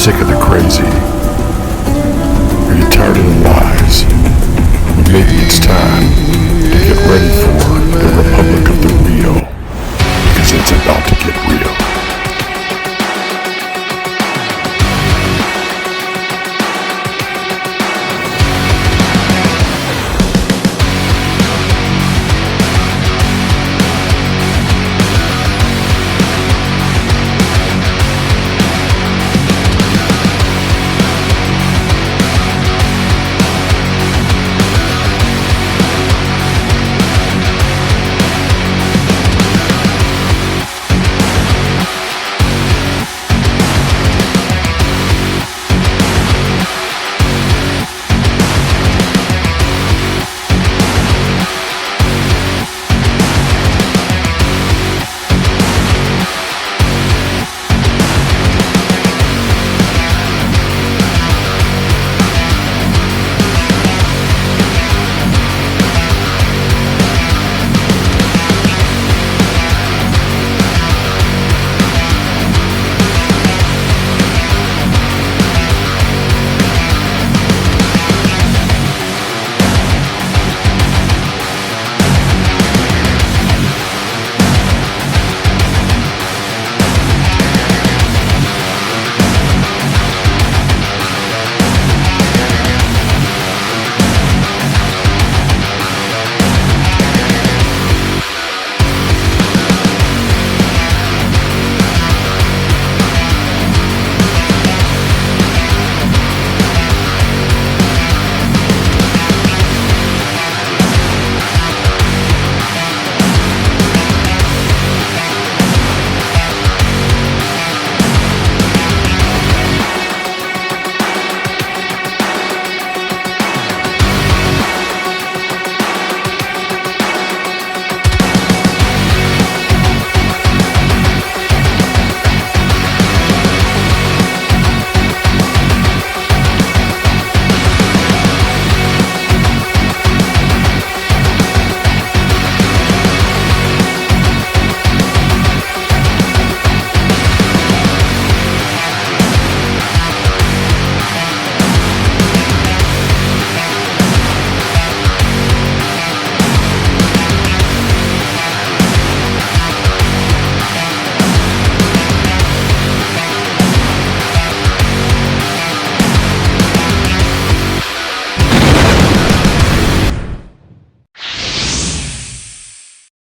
sick of the crazy? Are you tired of the lies? Maybe it's time to get ready for the Republic of the Real, because it's about to get real.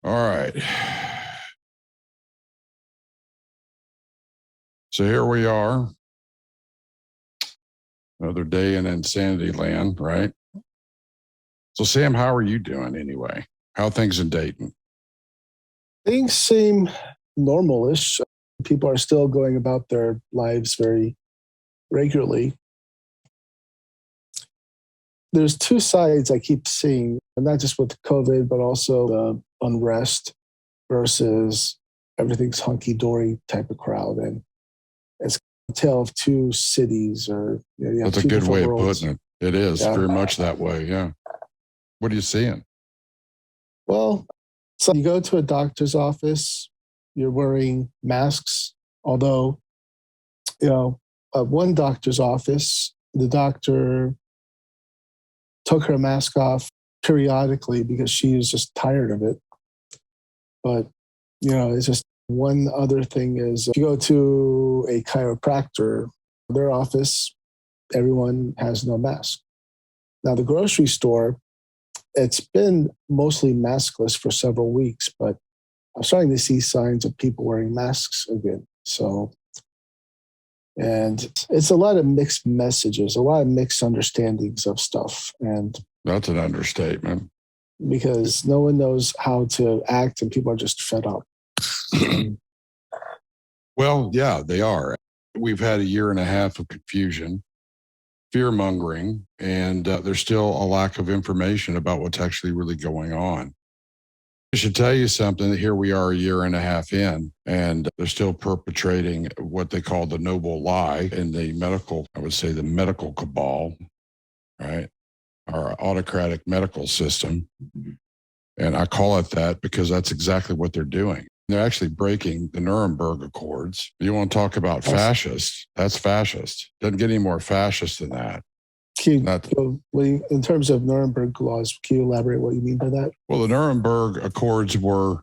All right. So here we are. Another day in insanity land, right? So Sam, how are you doing anyway? How are things in Dayton? Things seem normalish. People are still going about their lives very regularly. There's two sides I keep seeing, and not just with COVID, but also the unrest versus everything's hunky-dory type of crowd. And it's a tale of two cities, or you have That's a two good way of worlds. putting it. It is very much that way, yeah. What are you seeing? Well, so you go to a doctor's office, you're wearing masks, although, one doctor's office, the doctor took her mask off periodically because she was just tired of it. But, it's just one other thing is if you go to a chiropractor, their office, everyone has no mask. Now, the grocery store, it's been mostly maskless for several weeks, but I'm starting to see signs of people wearing masks again. And it's a lot of mixed messages, a lot of mixed understandings of stuff. And That's an understatement. Because no one knows how to act and people are just fed up. Well, yeah, they are. We've had a year and a half of confusion, fear-mongering, and there's still a lack of information about what's actually really going on. I should tell you something. Here we are a year and a half in, and they're still perpetrating what they call the noble lie in the medical, I would say the medical cabal, right? Our autocratic medical system. And I call it that because that's exactly what they're doing. They're actually breaking the Nuremberg Accords. You want to talk about fascist? That's fascist. Doesn't get any more fascist than that. In terms of Nuremberg laws, can you elaborate what you mean by that? Well, the Nuremberg Accords were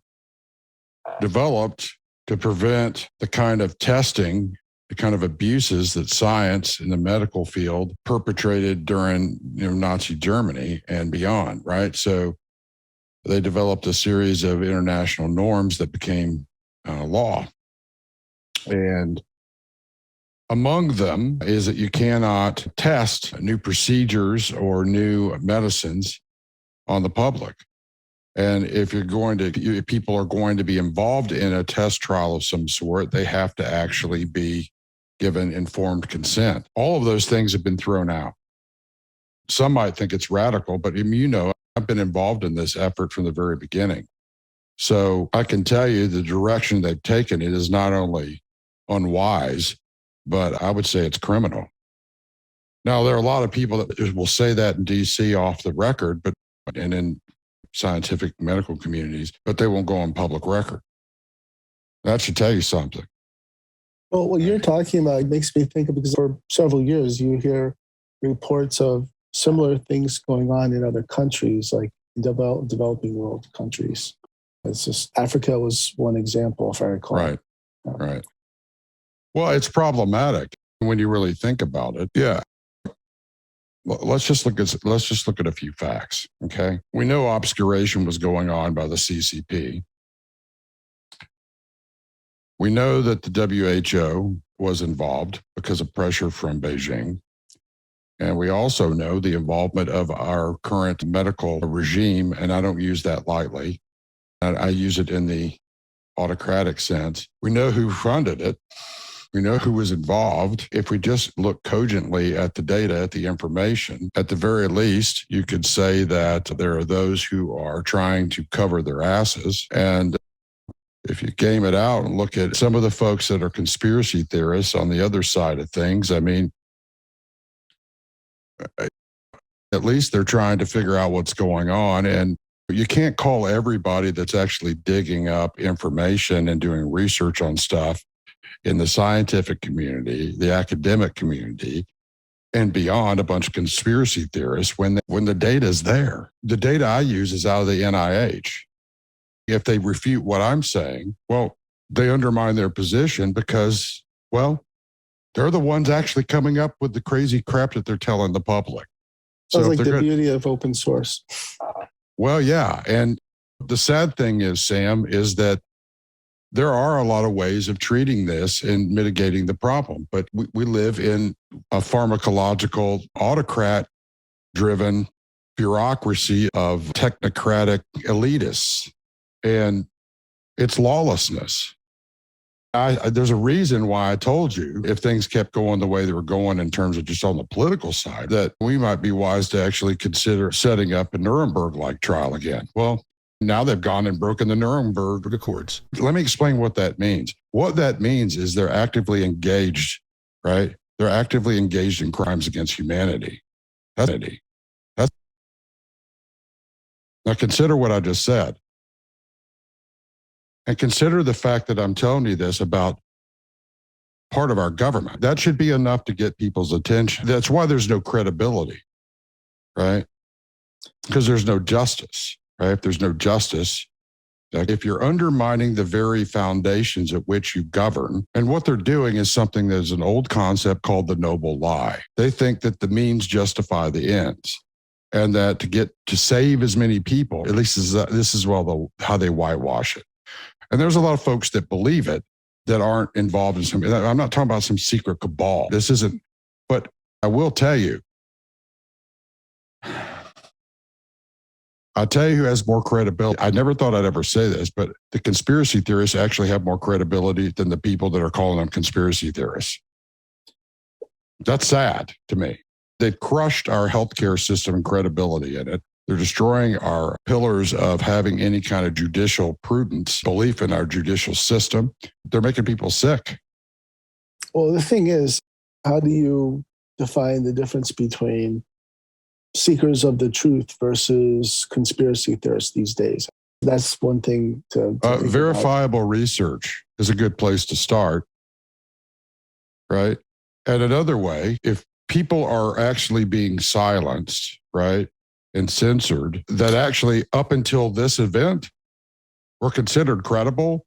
developed to prevent the kind of testing, the kind of abuses that science in the medical field perpetrated during Nazi Germany and beyond, right? So they developed a series of international norms that became law. And among them is that you cannot test new procedures or new medicines on the public. And if people are going to be involved in a test trial of some sort, they have to actually be given informed consent. All of those things have been thrown out. Some might think it's radical, but I've been involved in this effort from the very beginning. So I can tell you the direction they've taken it is not only unwise, but I would say it's criminal. Now, there are a lot of people that will say that in DC off the record, and in scientific medical communities, but they won't go on public record. That should tell you something. Well, what you're talking about makes me think of, because for several years you hear reports of similar things going on in other countries, like developing world countries. It's just Africa was one example, if I recall. Right. Right. Well, it's problematic when you really think about it. Yeah. Well, let's just look at a few facts. Okay. We know obscuration was going on by the CCP. We know that the WHO was involved because of pressure from Beijing. And we also know the involvement of our current medical regime, and I don't use that lightly. I use it in the autocratic sense. We know who funded it. We know who was involved. If we just look cogently at the data, at the information, at the very least, you could say that there are those who are trying to cover their asses. And if you game it out and look at some of the folks that are conspiracy theorists on the other side of things, I mean, at least they're trying to figure out what's going on. And you can't call everybody that's actually digging up information and doing research on stuff in the scientific community, the academic community, and beyond a bunch of conspiracy theorists when the data is there. The data I use is out of the NIH. If they refute what I'm saying, well, they undermine their position because, well, they're the ones actually coming up with the crazy crap that they're telling the public. Sounds like the beauty of open source. Well, yeah. And the sad thing is, Sam, is that there are a lot of ways of treating this and mitigating the problem. But we live in a pharmacological, autocrat-driven bureaucracy of technocratic elitists. And it's lawlessness. There's a reason why I told you, if things kept going the way they were going in terms of just on the political side, that we might be wise to actually consider setting up a Nuremberg-like trial again. Well, now they've gone and broken the Nuremberg Accords. Let me explain what that means. What that means is they're actively engaged, right? They're actively engaged in crimes against humanity. Now consider what I just said. And consider the fact that I'm telling you this about part of our government. That should be enough to get people's attention. That's why there's no credibility, right? Because there's no justice, right? If there's no justice, if you're undermining the very foundations at which you govern, and what they're doing is something that is an old concept called the noble lie. They think that the means justify the ends. And that to save as many people, at least this is how they whitewash it. And there's a lot of folks that believe it that aren't involved in some, I'm not talking about some secret cabal. This isn't, but I will tell you, I'll tell you who has more credibility. I never thought I'd ever say this, but the conspiracy theorists actually have more credibility than the people that are calling them conspiracy theorists. That's sad to me. They've crushed our healthcare system and credibility in it. They're destroying our pillars of having any kind of judicial prudence, belief in our judicial system. They're making people sick. Well, the thing is, how do you define the difference between seekers of the truth versus conspiracy theorists these days? That's one thing to think about. Verifiable research is a good place to start, right? And another way, if people are actually being silenced, right, and censored, that actually up until this event were considered credible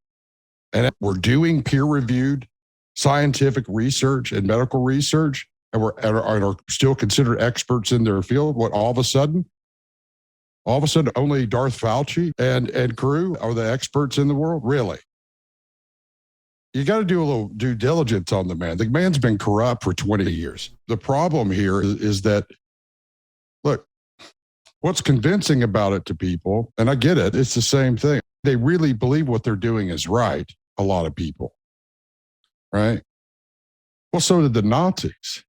and were doing peer-reviewed scientific research and medical research and are still considered experts in their field, what all of a sudden only Darth Fauci and crew are the experts in the world? Really? You got to do a little due diligence on the man. The man's been corrupt for 20 years. The problem here is that, look, what's convincing about it to people, and I get it, it's the same thing. They really believe what they're doing is right, a lot of people, right? Well, so did the Nazis.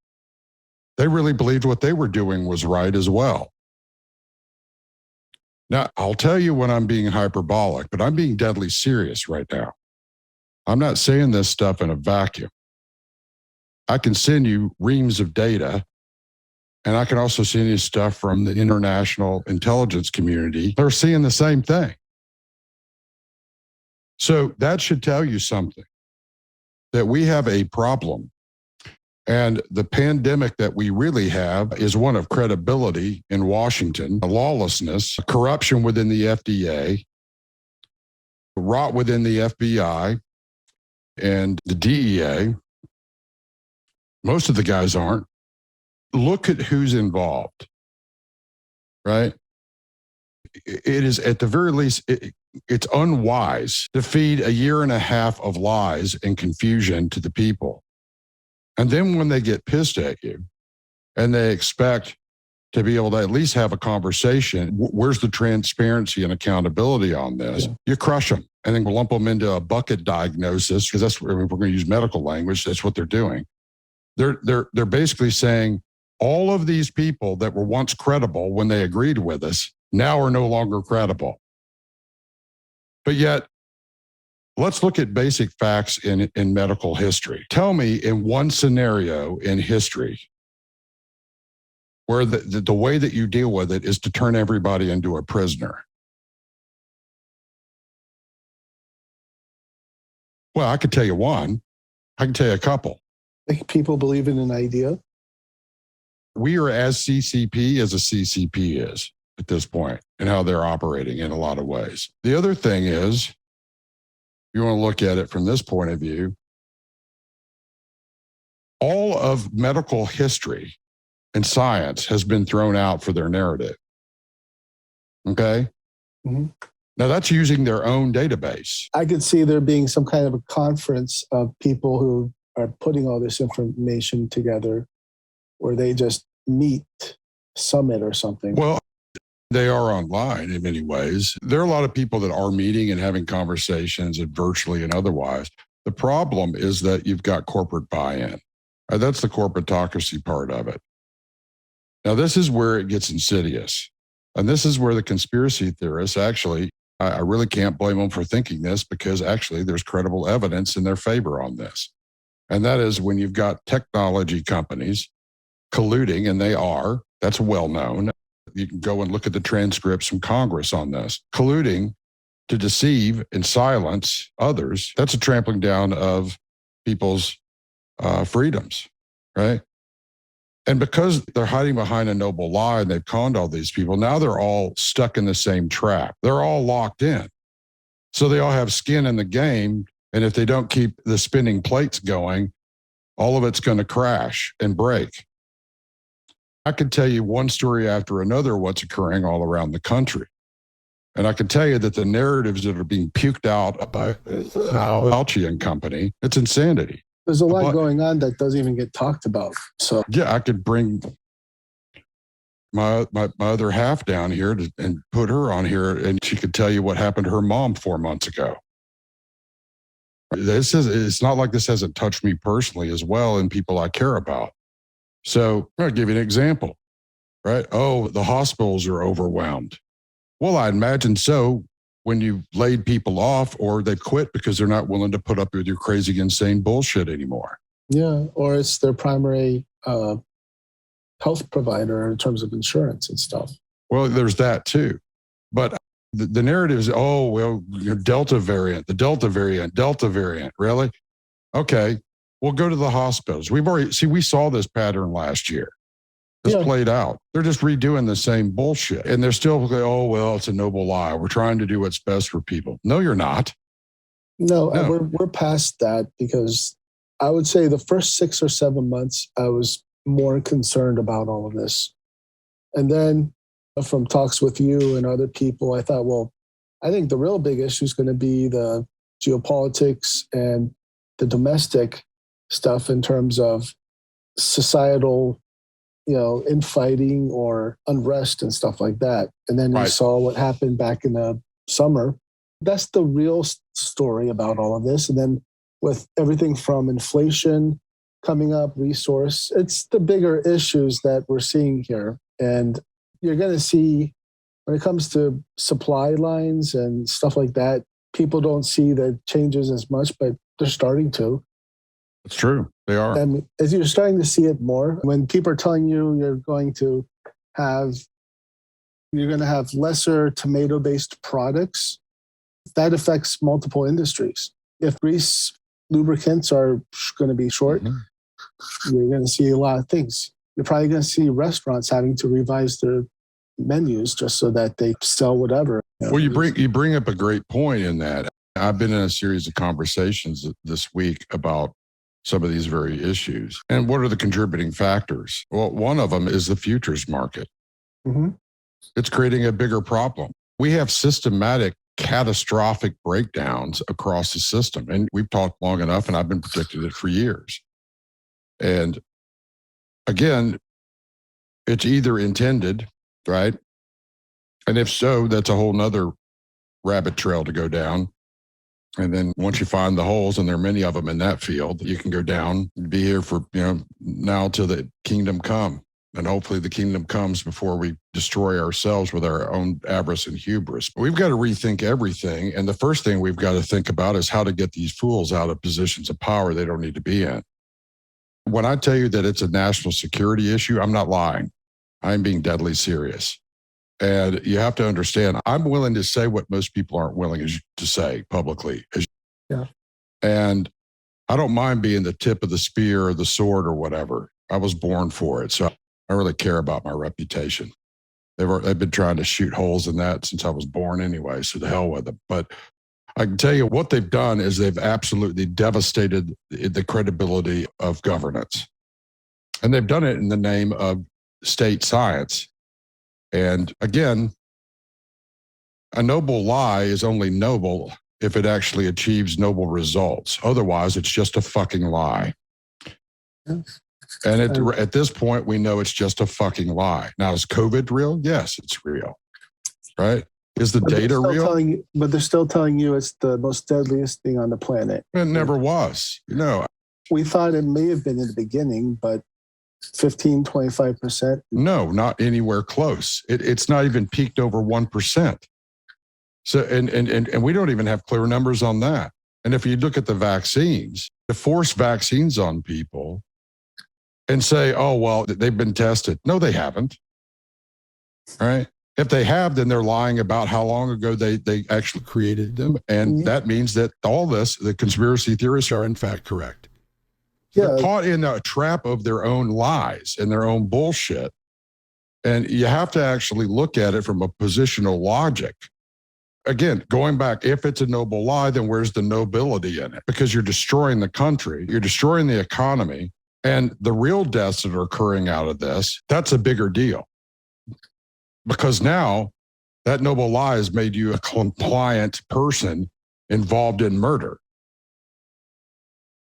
They really believed what they were doing was right as well. Now, I'll tell you when I'm being hyperbolic, but I'm being deadly serious right now. I'm not saying this stuff in a vacuum. I can send you reams of data, and I can also send you stuff from the international intelligence community. They're seeing the same thing. So that should tell you something, that we have a problem. And the pandemic that we really have is one of credibility in Washington, lawlessness, corruption within the FDA, rot within the FBI and the DEA. Most of the guys aren't. Look at who's involved, right? It is, at the very least, it's unwise to feed a year and a half of lies and confusion to the people. And then when they get pissed at you and they expect to be able to at least have a conversation, where's the transparency and accountability on this? Yeah. You crush them and then lump them into a bucket diagnosis, because that's, we're going to use medical language. That's what they're doing. They're basically saying all of these people that were once credible when they agreed with us now are no longer credible. But yet, let's look at basic facts in medical history. Tell me in one scenario in history where the way that you deal with it is to turn everybody into a prisoner. Well, I could tell you one. I can tell you a couple. Like people believe in an idea? We are as CCP as a CCP is at this point and how they're operating in a lot of ways. The other thing is, you want to look at it from this point of view, all of medical history and science has been thrown out for their narrative. Okay? Mm-hmm. Now that's using their own database. I could see there being some kind of a conference of people who are putting all this information together where they just meet, summit or something. Well, they are online in many ways. There are a lot of people that are meeting and having conversations and virtually and otherwise. The problem is that you've got corporate buy-in. That's the corporatocracy part of it. Now, this is where it gets insidious. And this is where the conspiracy theorists actually, I really can't blame them for thinking this, because actually there's credible evidence in their favor on this. And that is when you've got technology companies colluding, and they are, that's well known. You can go and look at the transcripts from Congress on this, colluding to deceive and silence others. That's a trampling down of people's freedoms, right? And because they're hiding behind a noble lie and they've conned all these people, now they're all stuck in the same trap. They're all locked in. So they all have skin in the game. And if they don't keep the spinning plates going, all of it's going to crash and break. I can tell you one story after another what's occurring all around the country. And I can tell you that the narratives that are being puked out by Fauci and company, it's insanity. There's a lot going on that doesn't even get talked about. So yeah, I could bring my other half down here and put her on here, and she could tell you what happened to her mom 4 months ago. It's not like this hasn't touched me personally as well and people I care about. So I'll give you an example, right? Oh, the hospitals are overwhelmed. Well, I imagine so when you laid people off or they quit because they're not willing to put up with your crazy, insane bullshit anymore. Yeah, or it's their primary health provider in terms of insurance and stuff. Well, there's that too. But The narrative is, oh, well, Delta variant, the Delta variant, Delta variant. Really? Okay. We'll go to the hospitals. We saw this pattern last year. It's played out. They're just redoing the same bullshit. And they're still, oh, well, it's a noble lie. We're trying to do what's best for people. No, you're not. No. We're past that, because I would say the first 6 or 7 months, I was more concerned about all of this. And then from talks with you and other people, I thought, well, I think the real big issue is going to be the geopolitics and the domestic stuff in terms of societal, infighting or unrest and stuff like that. And then we saw what happened back in the summer. That's the real story about all of this. And then with everything from inflation coming up, resource, it's the bigger issues that we're seeing here. And you're going to see, when it comes to supply lines and stuff like that, people don't see the changes as much, but they're starting to. It's true. They are. And as you're starting to see it more, when people are telling you you're going to have lesser tomato-based products, that affects multiple industries. If grease lubricants are going to be short, you're going to see a lot of things. You're probably going to see restaurants having to revise their menus just so that they sell whatever. Well, you bring up a great point in that. I've been in a series of conversations this week about some of these very issues. And what are the contributing factors? Well, one of them is the futures market. It's creating a bigger problem. We have systematic, catastrophic breakdowns across the system. And we've talked long enough, and I've been predicting it for years. And again, it's either intended, right? And if so, that's a whole nother rabbit trail to go down. And then once you find the holes, and there are many of them in that field, you can go down and be here for, now till the kingdom come. And hopefully the kingdom comes before we destroy ourselves with our own avarice and hubris. But we've got to rethink everything. And the first thing we've got to think about is how to get these fools out of positions of power they don't need to be in. When I tell you that it's a national security issue, I'm not lying. I'm being deadly serious. And you have to understand, I'm willing to say what most people aren't willing to say publicly. And I don't mind being the tip of the spear or the sword or whatever. I was born for it. So I really care about my reputation. They've been trying to shoot holes in that since I was born anyway, so the hell with them. But I can tell you what they've done is they've absolutely devastated the credibility of governance. And they've done it in the name of state science. And again, a noble lie is only noble if it actually achieves noble results. Otherwise, it's just a fucking lie. And at this point, we know it's just a fucking lie. Now, is COVID real? Yes, it's real. Right? Is the data real? But they're still telling you it's the most deadliest thing on the planet. It never was. We thought it may have been in the beginning, but 15, 25%? No, not anywhere close. It's not even peaked over 1%. So, and we don't even have clear numbers on that. And if you look at the vaccines, to force vaccines on people and say, oh, well, they've been tested. No, they haven't. All right. If they have, then they're lying about how long ago they actually created them. And that means that all this, the conspiracy theorists are in fact correct. They're caught in a trap of their own lies and their own bullshit. And you have to actually look at it from a positional logic. Again, going back, if it's a noble lie, then where's the nobility in it? Because you're destroying the country, you're destroying the economy, and the real deaths that are occurring out of this, that's a bigger deal. Because now that noble lie has made you a compliant person involved in murder.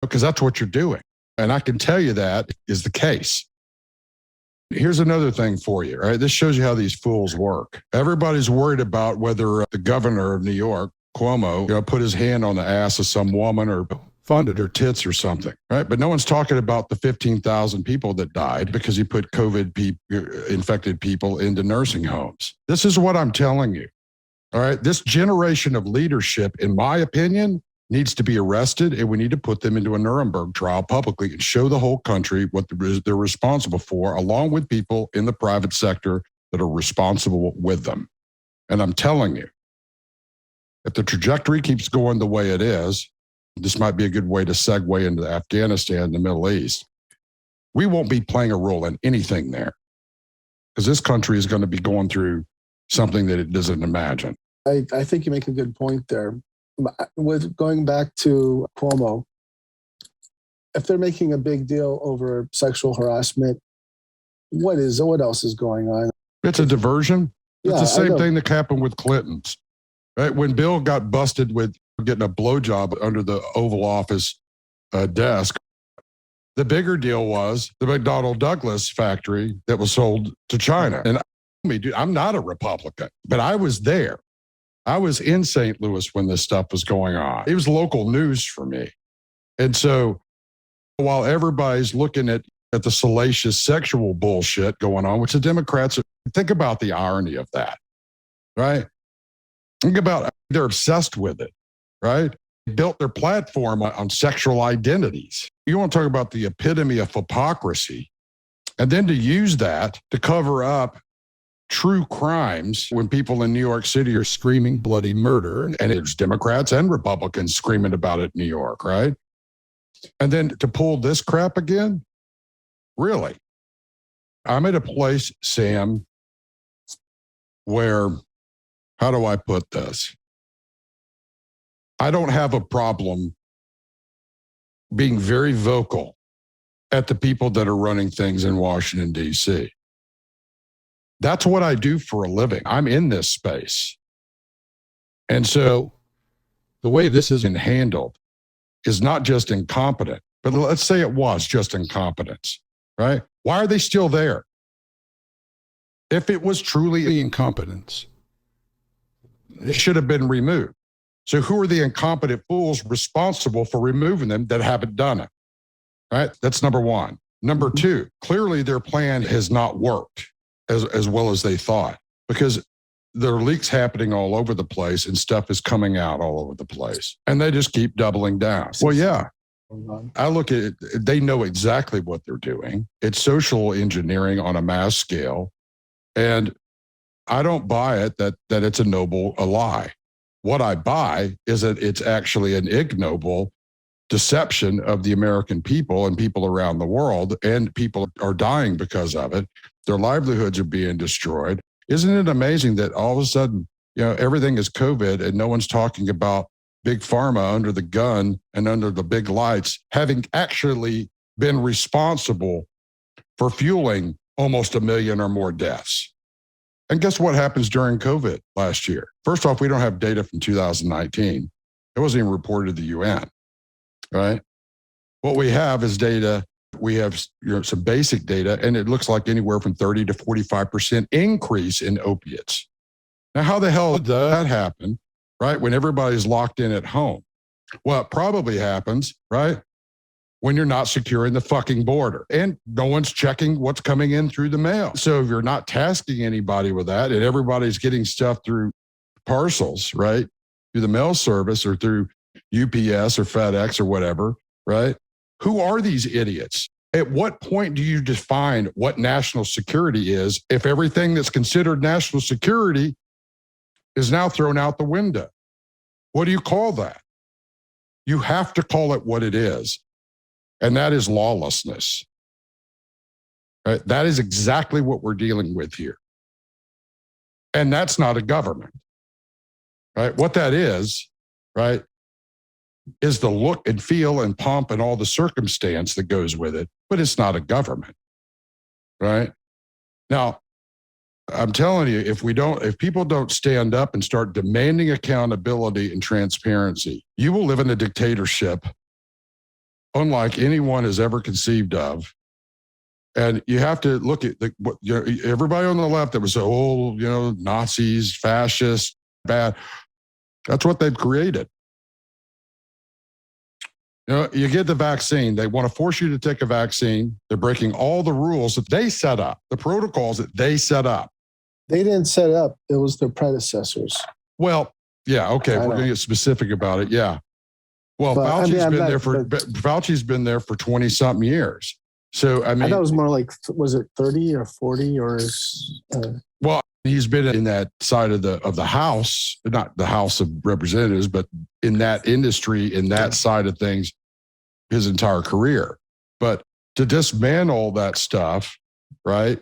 Because that's what you're doing. And I can tell you that is the case. Here's another thing for you, right? This shows you how these fools work. Everybody's worried about whether the governor of New York, Cuomo, put his hand on the ass of some woman or funded her tits or something, right? But no one's talking about the 15,000 people that died because he put infected people into nursing homes. This is what I'm telling you, all right? This generation of leadership, in my opinion, needs to be arrested, and we need to put them into a Nuremberg trial publicly and show the whole country what they're responsible for, along with people in the private sector that are responsible with them. And I'm telling you, If the trajectory keeps going the way it is, this might be a good way to segue into Afghanistan and the Middle East. We won't be playing a role in anything there because this country is going to be going through something that it doesn't imagine. I think you make a good point there. With going back to Cuomo, if they're making a big deal over sexual harassment, what else is going on? It's a diversion. It's Yeah, the same thing that happened with Clinton's. Right? When Bill got busted with getting a blowjob under the Oval Office desk, the bigger deal was the McDonnell Douglas factory that was sold to China. And I'm not a Republican, but I was there. I was in St. Louis when this stuff was going on. It was local news for me. And so while everybody's looking at the salacious sexual bullshit going on, which the Democrats, think about the irony of that, right? Think about, they're obsessed with it, right? They built their platform on sexual identities. You want to talk about the epitome of hypocrisy, and then to use that to cover up true crimes when people in New York City are screaming bloody murder, and it's Democrats and Republicans screaming about it in New York, right? And then to pull this crap again? Really? I'm at a place, Sam, where, how do I put this? I don't have a problem being very vocal at the people that are running things in Washington, D.C. That's what I do for a living. I'm in this space. And so the way this has been handled is not just incompetent, but let's say it was just incompetence, right? Why are they still there? If it was truly incompetence, it should have been removed. So who are the incompetent fools responsible for removing them that haven't done it? Right? That's number one. Number two, clearly their plan has not worked as well as they thought, because there are leaks happening all over the place and stuff is coming out all over the place. And they just keep doubling down. Well, yeah. I look at it, they know exactly what they're doing. It's social engineering on a mass scale. And I don't buy it that it's a lie. What I buy is that it's actually an ignoble deception of the American people and people around the world, and people are dying because of it. Their livelihoods are being destroyed. Isn't it amazing that all of a sudden, everything is COVID and no one's talking about big pharma under the gun and under the big lights having actually been responsible for fueling almost 1 million or more deaths? And guess what happens during COVID last year? First off, we don't have data from 2019. It wasn't even reported to the UN, right? What we have is data. We have some basic data, and it looks like anywhere from 30 to 45% increase in opiates. Now, how the hell did that happen, right, when everybody's locked in at home? Well, it probably happens, right, when you're not securing the fucking border and no one's checking what's coming in through the mail. So if you're not tasking anybody with that and everybody's getting stuff through parcels, right, through the mail service or through UPS or FedEx or whatever, right? Who are these idiots? At what point do you define what national security is if everything that's considered national security is now thrown out the window? What do you call that? You have to call it what it is. And that is lawlessness. Right? That is exactly what we're dealing with here. And that's not a government. Right? What that is, right, is the look and feel and pomp and all the circumstance that goes with it, but it's not a government. Right? Now, I'm telling you, if people don't stand up and start demanding accountability and transparency, you will live in a dictatorship unlike anyone has ever conceived of. And you have to look at everybody on the left that was Nazis, fascists, bad. That's what they've created. You get the vaccine. They want to force you to take a vaccine. They're breaking all the rules that they set up, the protocols that they set up. They didn't set it up. It was their predecessors. Well, yeah, okay. We're going to get specific about it. Yeah. Well, Fauci's been there for 20 something years. So, I mean, I thought it was more like, was it 30 or 40 or? Well, He's been in that side of the House, not the House of Representatives, but in that industry, in that side of things, his entire career. But to dismantle that stuff, right,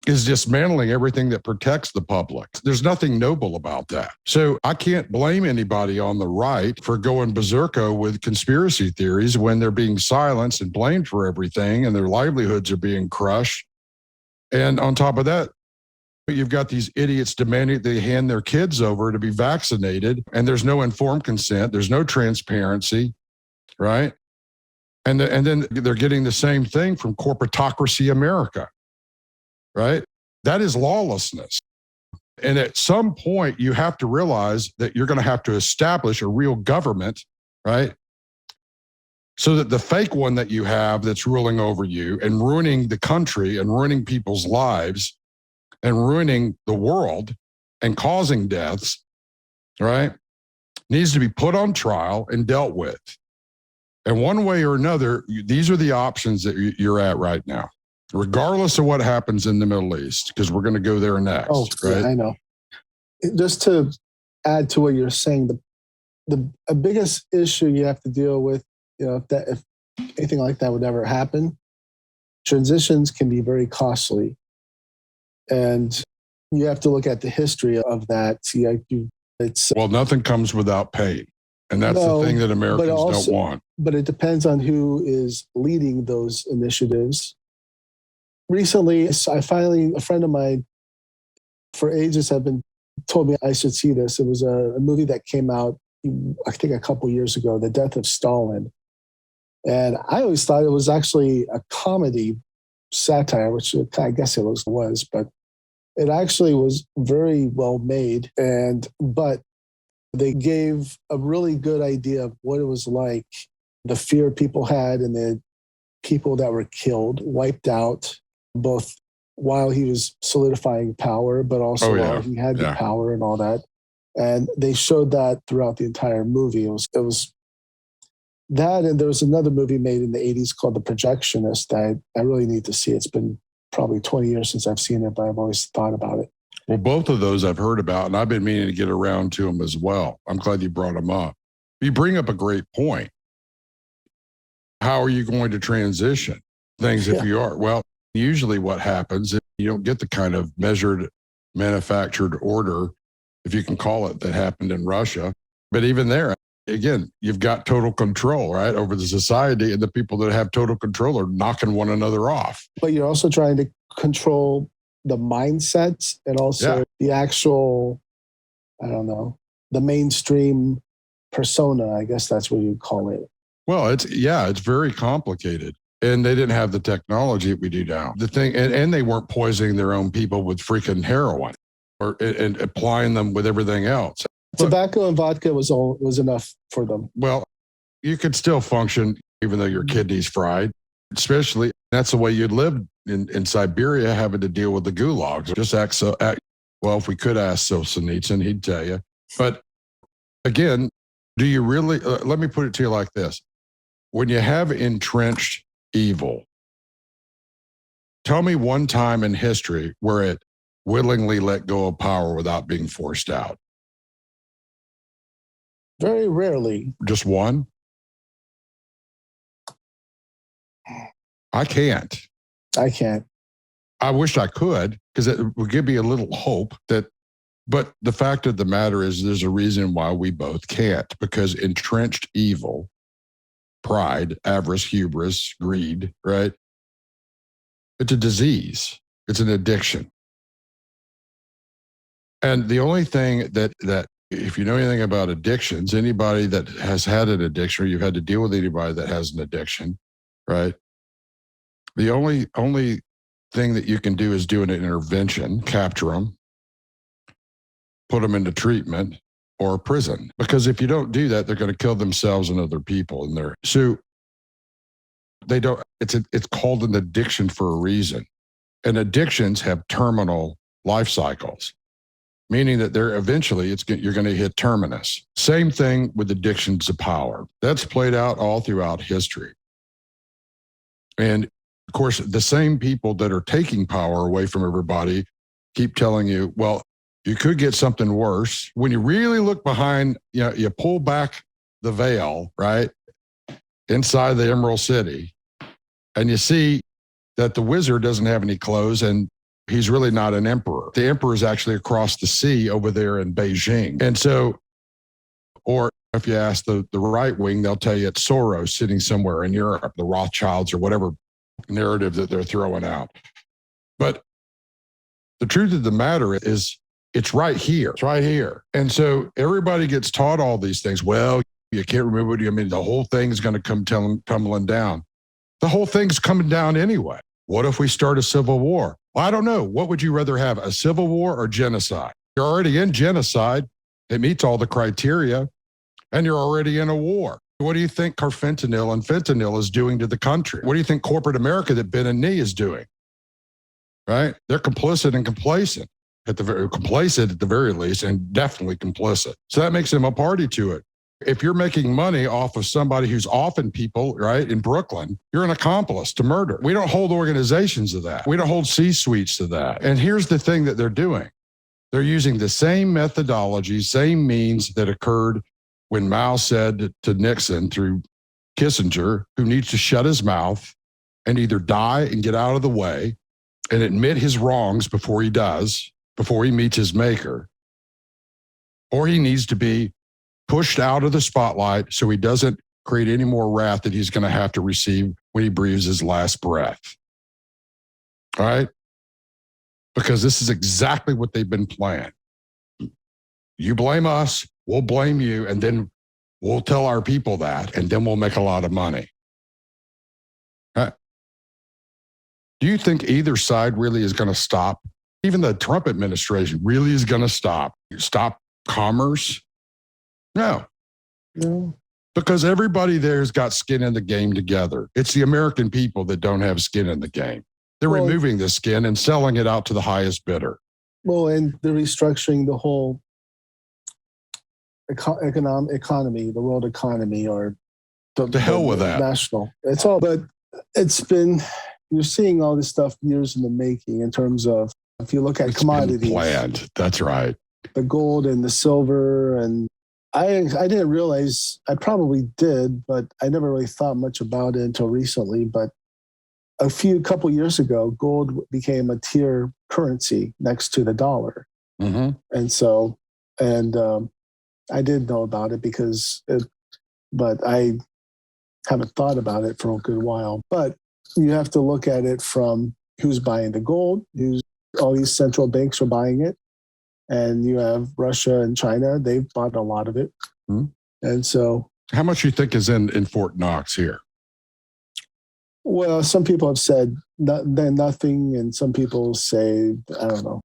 is dismantling everything that protects the public. There's nothing noble about that. So I can't blame anybody on the right for going berserko with conspiracy theories when they're being silenced and blamed for everything and their livelihoods are being crushed. And on top of that, you've got these idiots demanding they hand their kids over to be vaccinated, and there's no informed consent. There's no transparency, right? And then they're getting the same thing from corporatocracy America, right? That is lawlessness. And at some point, you have to realize that you're going to have to establish a real government, right? So that the fake one that you have that's ruling over you and ruining the country and ruining people's lives and ruining the world and causing deaths, right, needs to be put on trial and dealt with. And one way or another, these are the options that you're at right now, regardless of what happens in the Middle East, because we're going to go there next. Oh, right? Yeah, I know. Just to add to what you're saying, the biggest issue you have to deal with, if anything like that would ever happen, transitions can be very costly. And you have to look at the history of that. Well, nothing comes without pain. And that's the thing that Americans don't want. But it depends on who is leading those initiatives. Recently, a friend of mine for ages told me I should see this. It was a movie that came out, I think a couple years ago, The Death of Stalin. And I always thought it was actually a comedy satire, which I guess it was, but it actually was very well made. But they gave a really good idea of what it was like, the fear people had and the people that were killed, wiped out, both while he was solidifying power, but also while he had the power and all that. And they showed that throughout the entire movie. It was that, and there was another movie made in the 80s called The Projectionist that I really need to see. It's been probably 20 years since I've seen it, but I've always thought about it. Well, both of those I've heard about, and I've been meaning to get around to them as well. I'm glad you brought them up. You bring up a great point. How are you going to transition things if you are? Well, usually what happens is you don't get the kind of measured, manufactured order, if you can call it, that happened in Russia. But even there, again, you've got total control, right, over the society, and the people that have total control are knocking one another off. But you're also trying to control the mindsets and also the actual, the mainstream persona. I guess that's what you'd call it. Well, it's very complicated. And they didn't have the technology that we do now. The thing, and they weren't poisoning their own people with freaking heroin and applying them with everything else. Tobacco and vodka was enough for them. Well, you could still function even though your kidney's fried. Especially, that's the way you'd live in Siberia, having to deal with the gulags. Just if we could ask Solzhenitsyn, he'd tell you. But again, do you really, let me put it to you like this. When you have entrenched evil, tell me one time in history where it willingly let go of power without being forced out. Very rarely. Just one? I can't. I wish I could, because it would give me a little hope but the fact of the matter is there's a reason why we both can't, because entrenched evil, pride, avarice, hubris, greed, right? It's a disease. It's an addiction. And the only thing that if you know anything about addictions, anybody that has had an addiction, or you've had to deal with anybody that has an addiction, right? The only thing that you can do is do an intervention, capture them, put them into treatment or prison. Because if you don't do that, they're going to kill themselves and other people. So they don't, it's called an addiction for a reason. And addictions have terminal life cycles, meaning that you're going to hit terminus. Same thing with addictions to power. That's played out all throughout history. And of course, the same people that are taking power away from everybody keep telling you, well, you could get something worse. When you really look behind, you pull back the veil, right, inside the Emerald City, and you see that the wizard doesn't have any clothes and he's really not an emperor. The emperor is actually across the sea over there in Beijing. And so, or if you ask the right wing, they'll tell you it's Soros sitting somewhere in Europe, the Rothschilds or whatever narrative that they're throwing out. But the truth of the matter is it's right here. It's right here. And so everybody gets taught all these things. Well, you can't remember what you mean. The whole thing is going to come tumbling down. The whole thing's coming down anyway. What if we start a civil war? Well, I don't know. What would you rather have, a civil war or genocide? You're already in genocide. It meets all the criteria, and you're already in a war. What do you think carfentanil and fentanyl is doing to the country? What do you think corporate America that bent a knee is doing? Right? They're complicit and complacent at the very least, and definitely complicit. So that makes them a party to it. If you're making money off of somebody who's offing people, right, in Brooklyn, you're an accomplice to murder. We don't hold organizations to that. We don't hold C-suites to that. And here's the thing that they're doing. They're using the same methodology, same means that occurred when Mao said to Nixon through Kissinger, who needs to shut his mouth and either die and get out of the way and admit his wrongs before he meets his maker, or he needs to be pushed out of the spotlight so he doesn't create any more wrath that he's going to have to receive when he breathes his last breath. All right? Because this is exactly what they've been planning. You blame us, we'll blame you, and then we'll tell our people that, and then we'll make a lot of money. Do you think either side really is going to stop? Even the Trump administration really is going to stop commerce? No. Because everybody there's got skin in the game together. It's the American people that don't have skin in the game. They're removing the skin and selling it out to the highest bidder. Well, and they're restructuring the whole economy, the world economy, or the hell with that. National. It's all, but it's been, you're seeing all this stuff years in the making in terms of, if you look at commodities. Planned. That's right. The gold and the silver, and I didn't realize, I probably did, but I never really thought much about it until recently. But a couple years ago, gold became a tier currency next to the dollar. Mm-hmm. And so, I did know about it but I haven't thought about it for a good while. But you have to look at it from who's buying the gold, all these central banks are buying it. And you have Russia and China, they've bought a lot of it. Mm-hmm. And so. How much you think is in Fort Knox here? Well, some people have said nothing, and some people say, I don't know.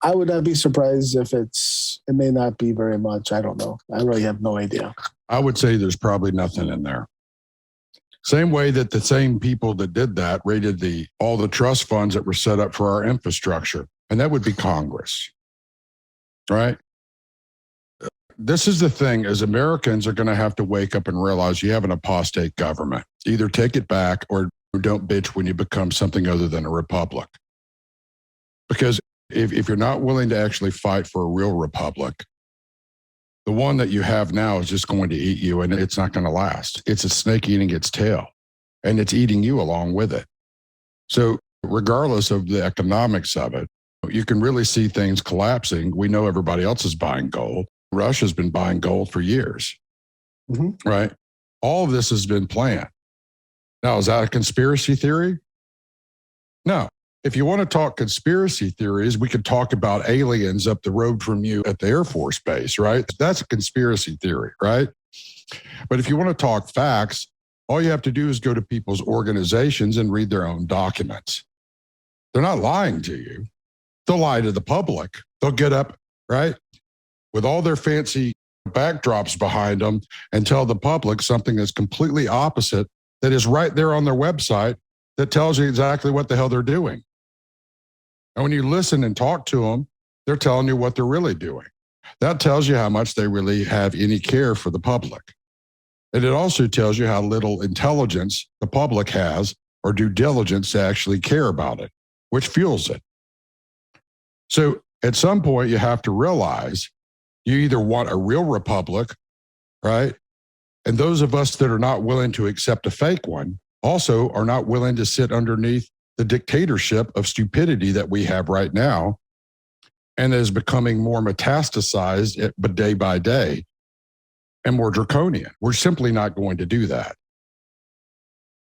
I would not be surprised if it may not be very much. I don't know. I really have no idea. I would say there's probably nothing in there. Same way that the same people that did that raided all the trust funds that were set up for our infrastructure, and that would be Congress. Right? This is the thing, as Americans are going to have to wake up and realize you have an apostate government. Either take it back or don't bitch when you become something other than a republic. Because if you're not willing to actually fight for a real republic, the one that you have now is just going to eat you, and it's not going to last. It's a snake eating its tail, and it's eating you along with it. So regardless of the economics of it, you can really see things collapsing. We know everybody else is buying gold. Russia's been buying gold for years, right? All of this has been planned. Now, is that a conspiracy theory? No. If you want to talk conspiracy theories, we could talk about aliens up the road from you at the Air Force Base, right? That's a conspiracy theory, right? But if you want to talk facts, all you have to do is go to people's organizations and read their own documents. They're not lying to you. They'll lie to the public. They'll get up, right, with all their fancy backdrops behind them and tell the public something that's completely opposite that is right there on their website that tells you exactly what the hell they're doing. And when you listen and talk to them, they're telling you what they're really doing. That tells you how much they really have any care for the public. And it also tells you how little intelligence the public has or due diligence to actually care about it, which fuels it. So at some point, you have to realize you either want a real republic, right? And those of us that are not willing to accept a fake one also are not willing to sit underneath the dictatorship of stupidity that we have right now and is becoming more metastasized but day by day and more draconian. We're simply not going to do that.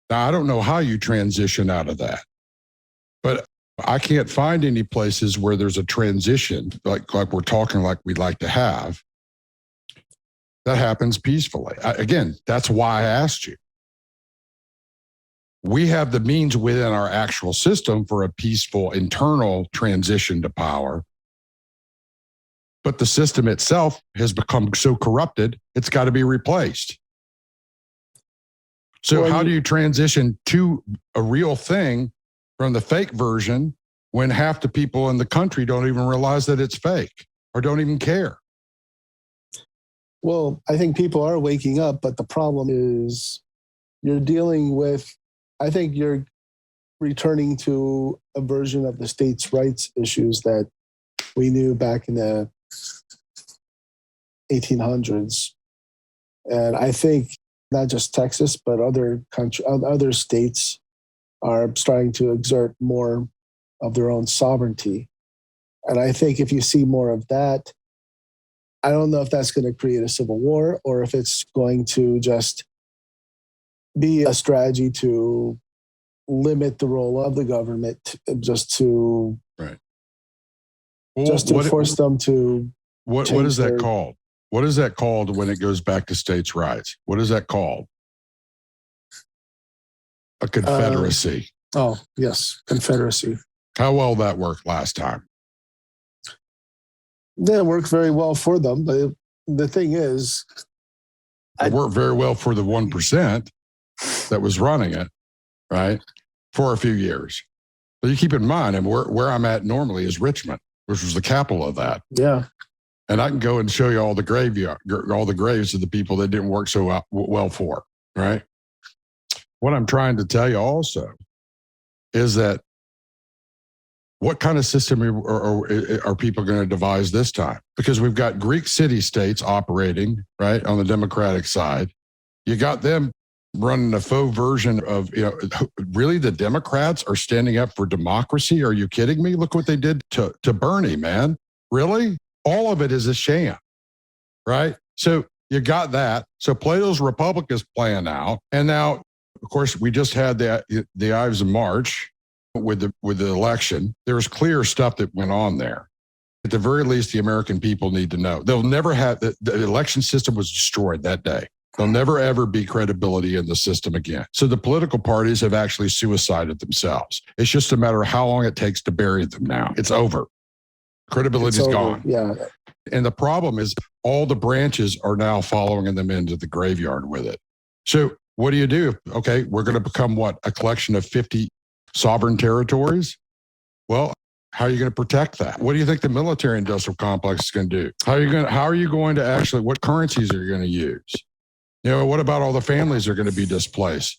Now, I don't know how you transition out of that, but I can't find any places where there's a transition like we're talking like we'd like to have that happens peacefully. Again, that's why I asked you. We have the means within our actual system for a peaceful internal transition to power. But the system itself has become so corrupted, it's got to be replaced. So how do you transition to a real thing from the fake version when half the people in the country don't even realize that it's fake or don't even care? Well, I think people are waking up, but the problem is you're dealing with, I think you're returning to a version of the states' rights issues that we knew back in the 1800s. And I think not just Texas, but other states are starting to exert more of their own sovereignty. And I think if you see more of that, I don't know if that's going to create a civil war or if it's going to just be a strategy to limit the role of the government, just to force them to. What is that called? What is that called when it goes back to states' rights? What is that called? A confederacy. Oh, yes, confederacy. How well that worked last time? That worked very well for them, but the thing is, it worked very well for the 1% that was running it, right, for a few years. But you keep in mind, and where I'm at normally is Richmond, which was the capital of that. Yeah. And I can go and show you all the graves of the people that didn't work so well for, right? What I'm trying to tell you also is that what kind of system are people going to devise this time? Because we've got Greek city-states operating, right, on the Democratic side. You got them running a faux version of, really the Democrats are standing up for democracy? Are you kidding me? Look what they did to Bernie, man. Really? All of it is a sham, right? So you got that. So Plato's Republic is playing out. And now, of course, we just had the Ives of March with the election. There was clear stuff that went on there. At the very least, the American people need to know. They'll never have, the election system was destroyed that day. There'll never, ever be credibility in the system again. So the political parties have actually suicided themselves. It's just a matter of how long it takes to bury them now. It's over. Credibility is gone. Yeah. And the problem is all the branches are now following them into the graveyard with it. So what do you do? Okay, we're going to become what? A collection of 50 sovereign territories? Well, how are you going to protect that? What do you think the military industrial complex is going to do? How are you going to actually, what currencies are you going to use? What about all the families that are going to be displaced?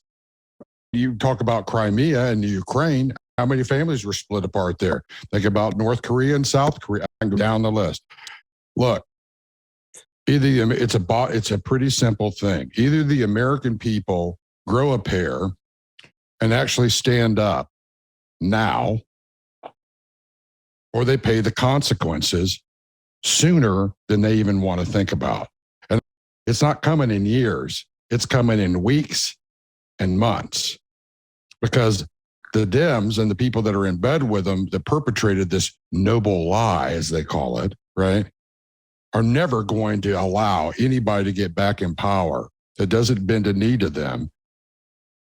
You talk about Crimea and Ukraine. How many families were split apart there? Think about North Korea and South Korea. I can go down the list. Look, it's a pretty simple thing. Either the American people grow a pair and actually stand up now, or they pay the consequences sooner than they even want to think about. And it's not coming in years. It's coming in weeks and months, because the Dems and the people that are in bed with them that perpetrated this noble lie, as they call it, right, are never going to allow anybody to get back in power that doesn't bend a knee to them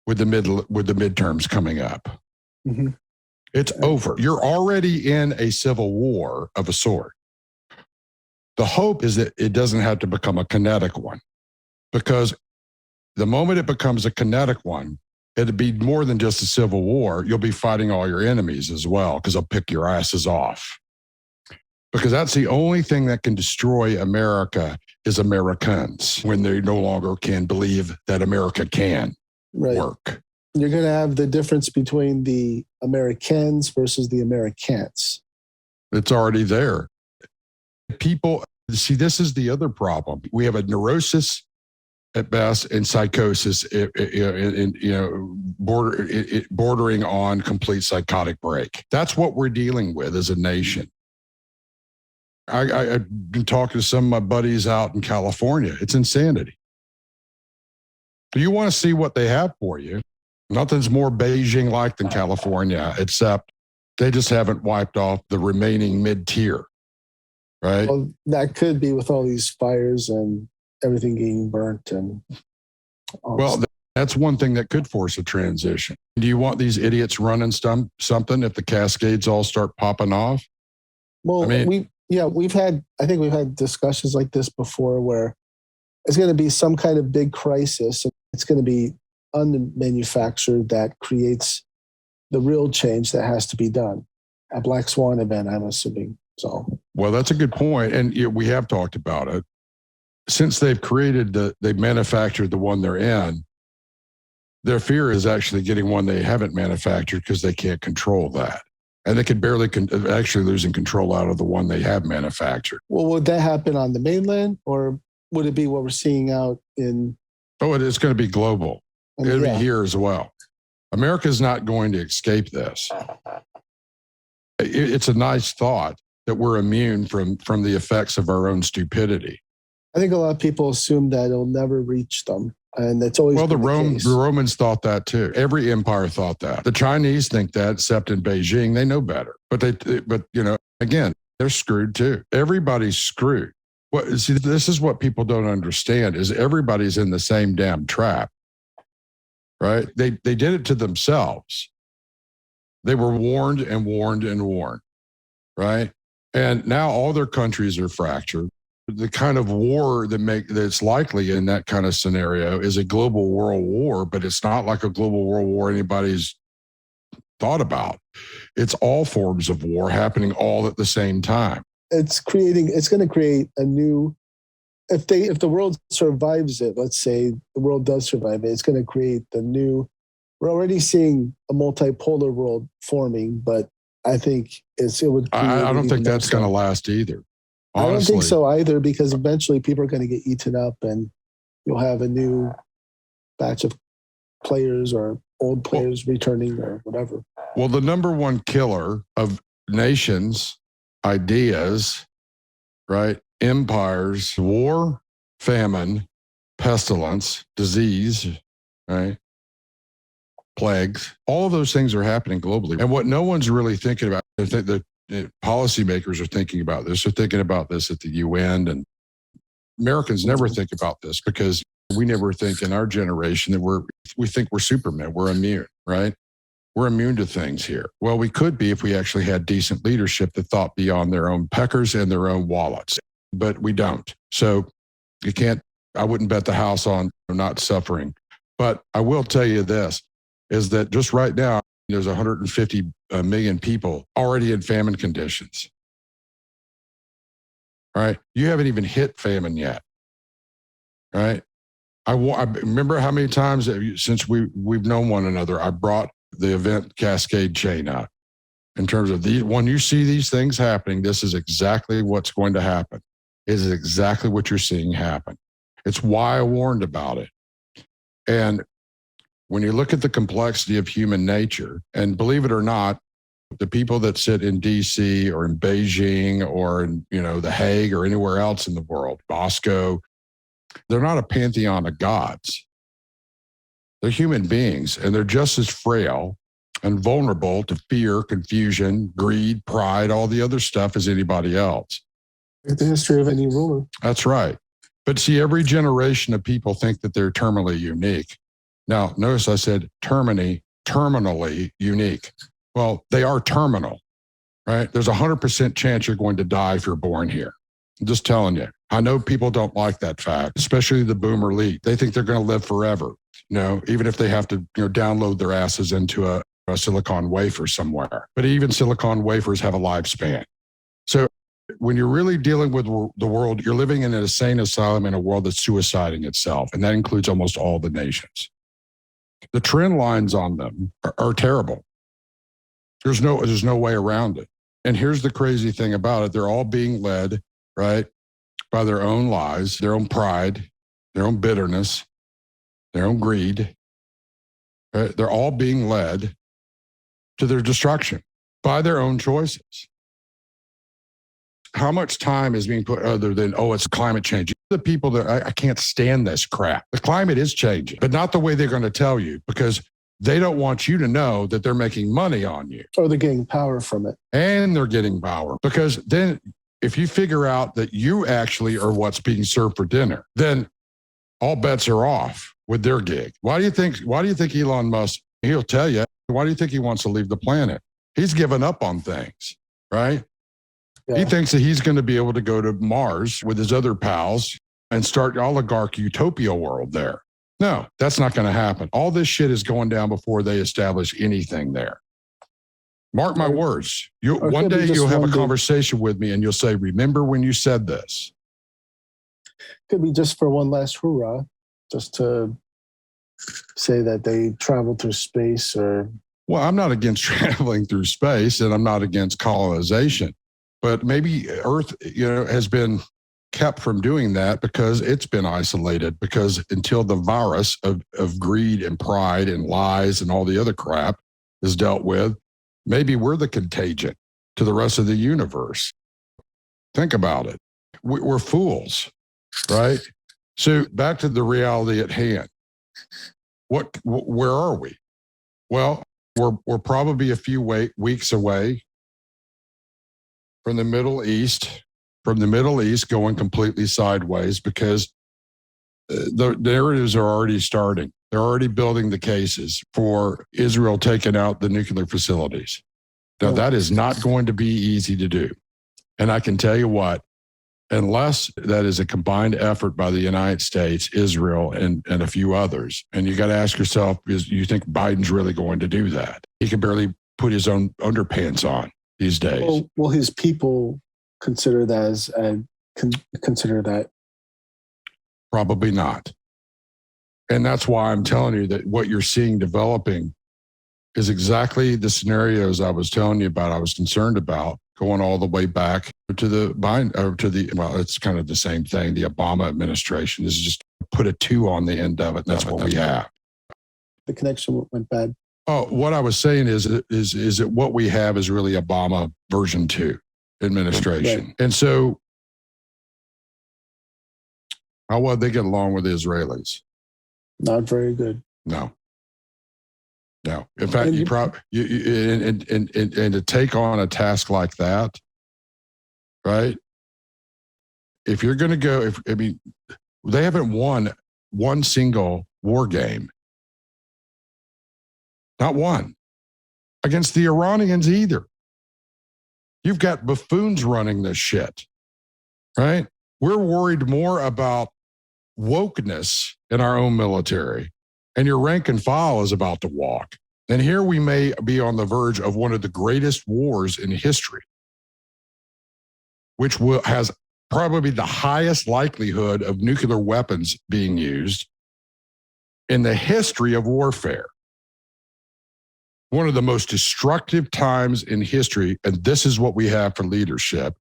with the midterms coming up. Mm-hmm. It's over. You're already in a civil war of a sort. The hope is that it doesn't have to become a kinetic one, because the moment it becomes a kinetic one, it'd be more than just a civil war. You'll be fighting all your enemies as well, because they'll pick your asses off. Because that's the only thing that can destroy America is Americans, when they no longer can believe that America can work. You're going to have the difference between the Americans versus the Americans. It's already there. People see, this is the other problem. We have a neurosis at best and psychosis, bordering on complete psychotic break. That's what we're dealing with as a nation. I've been talking to some of my buddies out in California. It's insanity. You want to see what they have for you. Nothing's more Beijing-like than California, except they just haven't wiped off the remaining mid-tier, right? Well, that could be with all these fires and everything getting burnt. And well, that's one thing that could force a transition. Do you want these idiots running something if the cascades all start popping off? Well, I think we've had discussions like this before where it's going to be some kind of big crisis. It's going to be unmanufactured that creates the real change that has to be done. A black swan event, I'm assuming. So, well, that's a good point. And we have talked about it. Since they've manufactured the one they're in, their fear is actually getting one they haven't manufactured because they can't control that. And they could barely actually losing control out of the one they have manufactured. Well, would that happen on the mainland, or would it be what we're seeing out in? Oh, it's going to be global. It'll be here as well. America's not going to escape this. It's a nice thought that we're immune from the effects of our own stupidity. I think a lot of people assume that it'll never reach them. And that's always the Romans thought that too. Every empire thought that. The Chinese think that, except in Beijing, they know better. But again, they're screwed too. Everybody's screwed. This is what people don't understand: is everybody's in the same damn trap, right? They did it to themselves. They were warned and warned and warned, right? And now all their countries are fractured. The kind of war that's likely in that kind of scenario is a global world war, but it's not like a global world war anybody's thought about. It's all forms of war happening all at the same time. It's going to create a new, if the world survives it, let's say the world does survive it, it's going to create we're already seeing a multipolar world forming, but I think it would. I don't think that's going to last either. Honestly. I don't think so either, because eventually people are going to get eaten up and you'll have a new batch of players or old players returning or whatever. Well, the number one killer of nations, ideas, right? Empires, war, famine, pestilence, disease, right? Plagues, all of those things are happening globally. And what no one's really thinking about, I think the policymakers are thinking about this. They're thinking about this at the UN, and Americans never think about this because we never think in our generation that we think we're Superman. We're immune, right? We're immune to things here. Well, we could be if we actually had decent leadership that thought beyond their own peckers and their own wallets, but we don't. So I wouldn't bet the house on not suffering. But I will tell you this, is that just right now, there's 150 million people already in famine conditions. Right? You haven't even hit famine yet. Right? I remember how many times since we've known one another, I brought the event cascade chain up in terms of when you see these things happening, this is exactly what's going to happen. It is exactly what you're seeing happen. It's why I warned about it. And when you look at the complexity of human nature, and believe it or not, the people that sit in DC or in Beijing or in The Hague or anywhere else in the world, Moscow, they're not a pantheon of gods. They're human beings, and they're just as frail and vulnerable to fear, confusion, greed, pride, all the other stuff as anybody else. The history of any ruler. That's right. But see, every generation of people think that they're terminally unique. Now, notice I said terminally unique. Well, they are terminal, right? There's a 100% chance you're going to die if you're born here. I'm just telling you. I know people don't like that fact, especially the boomer elite. They think they're going to live forever, even if they have to download their asses into a silicon wafer somewhere. But even silicon wafers have a lifespan. So when you're really dealing with the world, you're living in an insane asylum in a world that's suiciding itself, and that includes almost all the nations. The trend lines on them are terrible. There's no way around it. And here's the crazy thing about it. They're all being led, right, by their own lies, their own pride, their own bitterness, their own greed. Right? They're all being led to their destruction by their own choices. How much time is being put other than, oh, it's climate change? The people that I can't stand this crap. The climate is changing, but not the way they're going to tell you, because they don't want you to know that they're making money on you. Or they're getting power from it. And they're getting power, because then if you figure out that you actually are what's being served for dinner, then all bets are off with their gig. Why do you think Elon Musk, he'll tell you, why do you think he wants to leave the planet? He's given up on things, right? Yeah. He thinks that he's going to be able to go to Mars with his other pals and start oligarch utopia world there. No, that's not going to happen. All this shit is going down before they establish anything there. Mark my words. One day you'll have a conversation with me and you'll say, remember when you said this? Could be just for one last hoorah, just to say that they traveled through space or... Well, I'm not against traveling through space, and I'm not against colonization. But maybe Earth, has been kept from doing that because it's been isolated, because until the virus of greed and pride and lies and all the other crap is dealt with, maybe we're the contagion to the rest of the universe. Think about it. We're fools, right? So back to the reality at hand. Where are we? Well, we're probably a few weeks away from the Middle East going completely sideways, because the narratives are already starting. They're already building the cases for Israel taking out the nuclear facilities. Now, that is not going to be easy to do. And I can tell you what, unless that is a combined effort by the United States, Israel, and a few others, and you got to ask yourself, you think Biden's really going to do that? He can barely put his own underpants on these days. Will his people consider that consider that? Probably not. And that's why I'm telling you that what you're seeing developing is exactly the scenarios I was telling you about, I was concerned about, going all the way back to well, it's kind of the same thing, the Obama administration. This is just put a 2 on the end of it. And that's what we have. The connection went bad. Oh, what I was saying is that what we have is really Obama version 2 administration. Right. And so how well they get along with the Israelis? Not very good. No. In fact, and to take on a task like that, right? If you're going to go, they haven't won one single war game. Not one. Against the Iranians either. You've got buffoons running this shit, right? We're worried more about wokeness in our own military, and your rank and file is about to walk. And here we may be on the verge of one of the greatest wars in history, which has probably the highest likelihood of nuclear weapons being used in the history of warfare. One of the most destructive times in history, and this is what we have for leadership,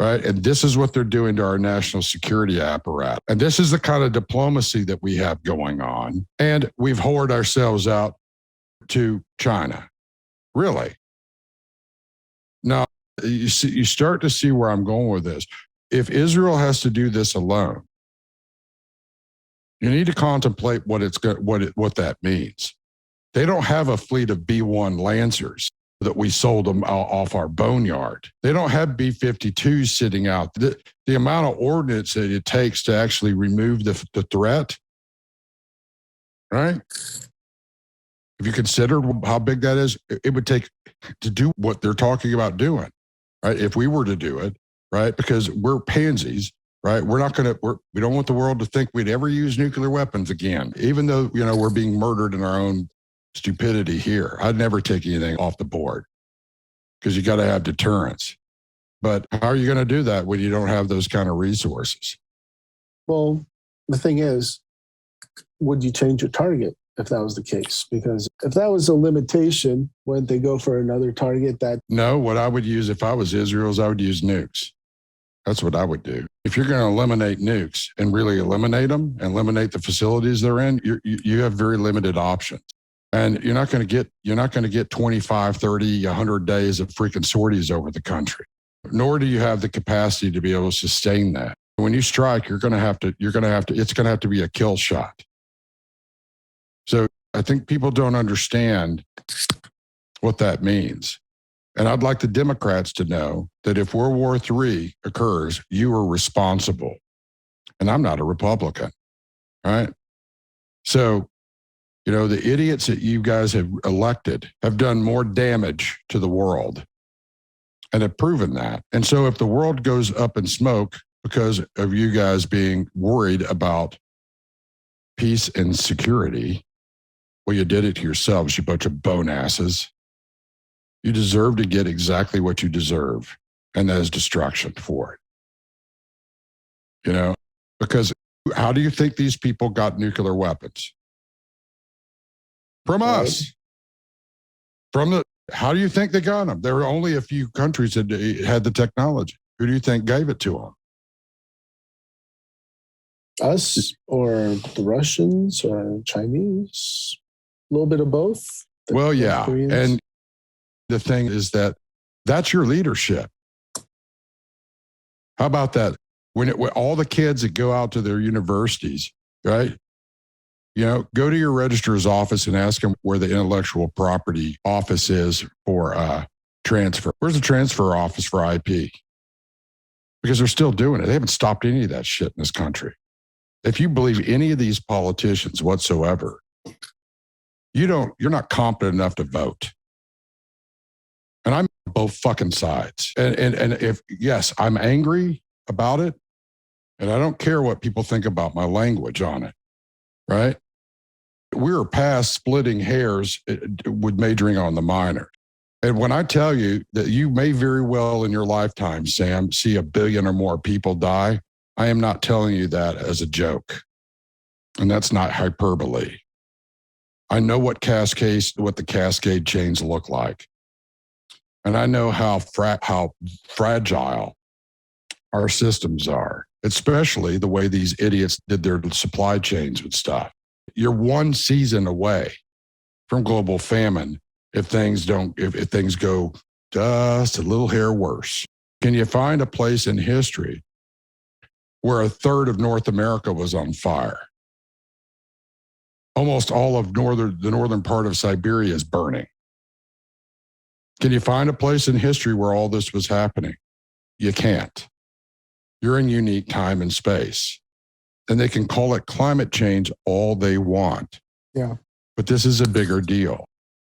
right? And this is what they're doing to our national security apparatus. And this is the kind of diplomacy that we have going on. And we've whored ourselves out to China. Really? Now, you start to see where I'm going with this. If Israel has to do this alone, you need to contemplate what that means. They don't have a fleet of B-1 Lancers that we sold them off our boneyard. They don't have B-52s sitting out. The amount of ordnance that it takes to actually remove the threat, right? If you consider how big that is, it would take to do what they're talking about doing, right? If we were to do it, right? Because we're pansies, right? We don't want the world to think we'd ever use nuclear weapons again, even though, we're being murdered in our own stupidity here. I'd never take anything off the board because you got to have deterrence. But how are you going to do that when you don't have those kind of resources? Well, the thing is, would you change your target? if that was the case, because if that was a limitation, wouldn't they go for another target that? No, what I would use if I was Israel is I would use nukes. That's what I would do. If you're going to eliminate nukes and really eliminate them and eliminate the facilities they're in, you have very limited options. And you're not going to get 25, 30, 100 days of freaking sorties over the country. Nor do you have the capacity to be able to sustain that. When you strike, it's going to have to be a kill shot. So I think people don't understand what that means. And I'd like the Democrats to know that if World War III occurs, you are responsible. And I'm not a Republican, right? So, the idiots that you guys have elected have done more damage to the world and have proven that. And so if the world goes up in smoke because of you guys being worried about peace and security, well, you did it to yourselves, you bunch of bone asses. You deserve to get exactly what you deserve, and that is destruction for it. Because how do you think these people got nuclear weapons? From us. How do you think they got them? There were only a few countries that had the technology. Who do you think gave it to them? Us or the Russians or Chinese? A little bit of both. Well, yeah. Koreans. And the thing is that's your leadership. How about that? When all the kids that go out to their universities, right? Go to your registrar's office and ask them where the intellectual property office is for transfer. Where's the transfer office for IP? Because they're still doing it. They haven't stopped any of that shit in this country. If you believe any of these politicians whatsoever, you're not competent enough to vote. And I'm both fucking sides. And if, yes, I'm angry about it, and I don't care what people think about my language on it, right? We're past splitting hairs with majoring on the minor. And when I tell you that you may very well in your lifetime, Sam, see 1 billion or more people die, I am not telling you that as a joke. And that's not hyperbole. I know what the cascade chains look like. And I know how fragile our systems are, especially the way these idiots did their supply chains with stuff. You're one season away from global famine if things go just a little hair worse. Can you find a place in history where 1/3 of North America was on fire? Almost all of the northern part of Siberia is burning. Can you find a place in history where all this was happening? You can't. You're in unique time and space. And they can call it climate change all they want. Yeah. But this is a bigger deal.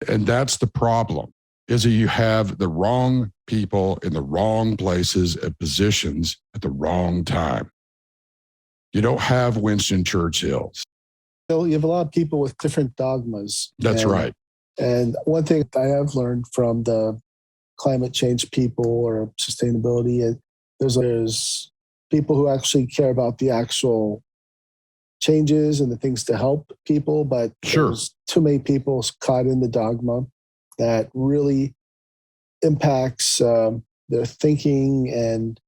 And that's the problem, is that you have the wrong people in the wrong places and positions at the wrong time. You don't have Winston Churchill's. You have a lot of people with different dogmas. That's right. And one thing I have learned from the climate change people or sustainability, there's people who actually care about the actual changes and the things to help people, but there's too many people caught in the dogma that really impacts their thinking. And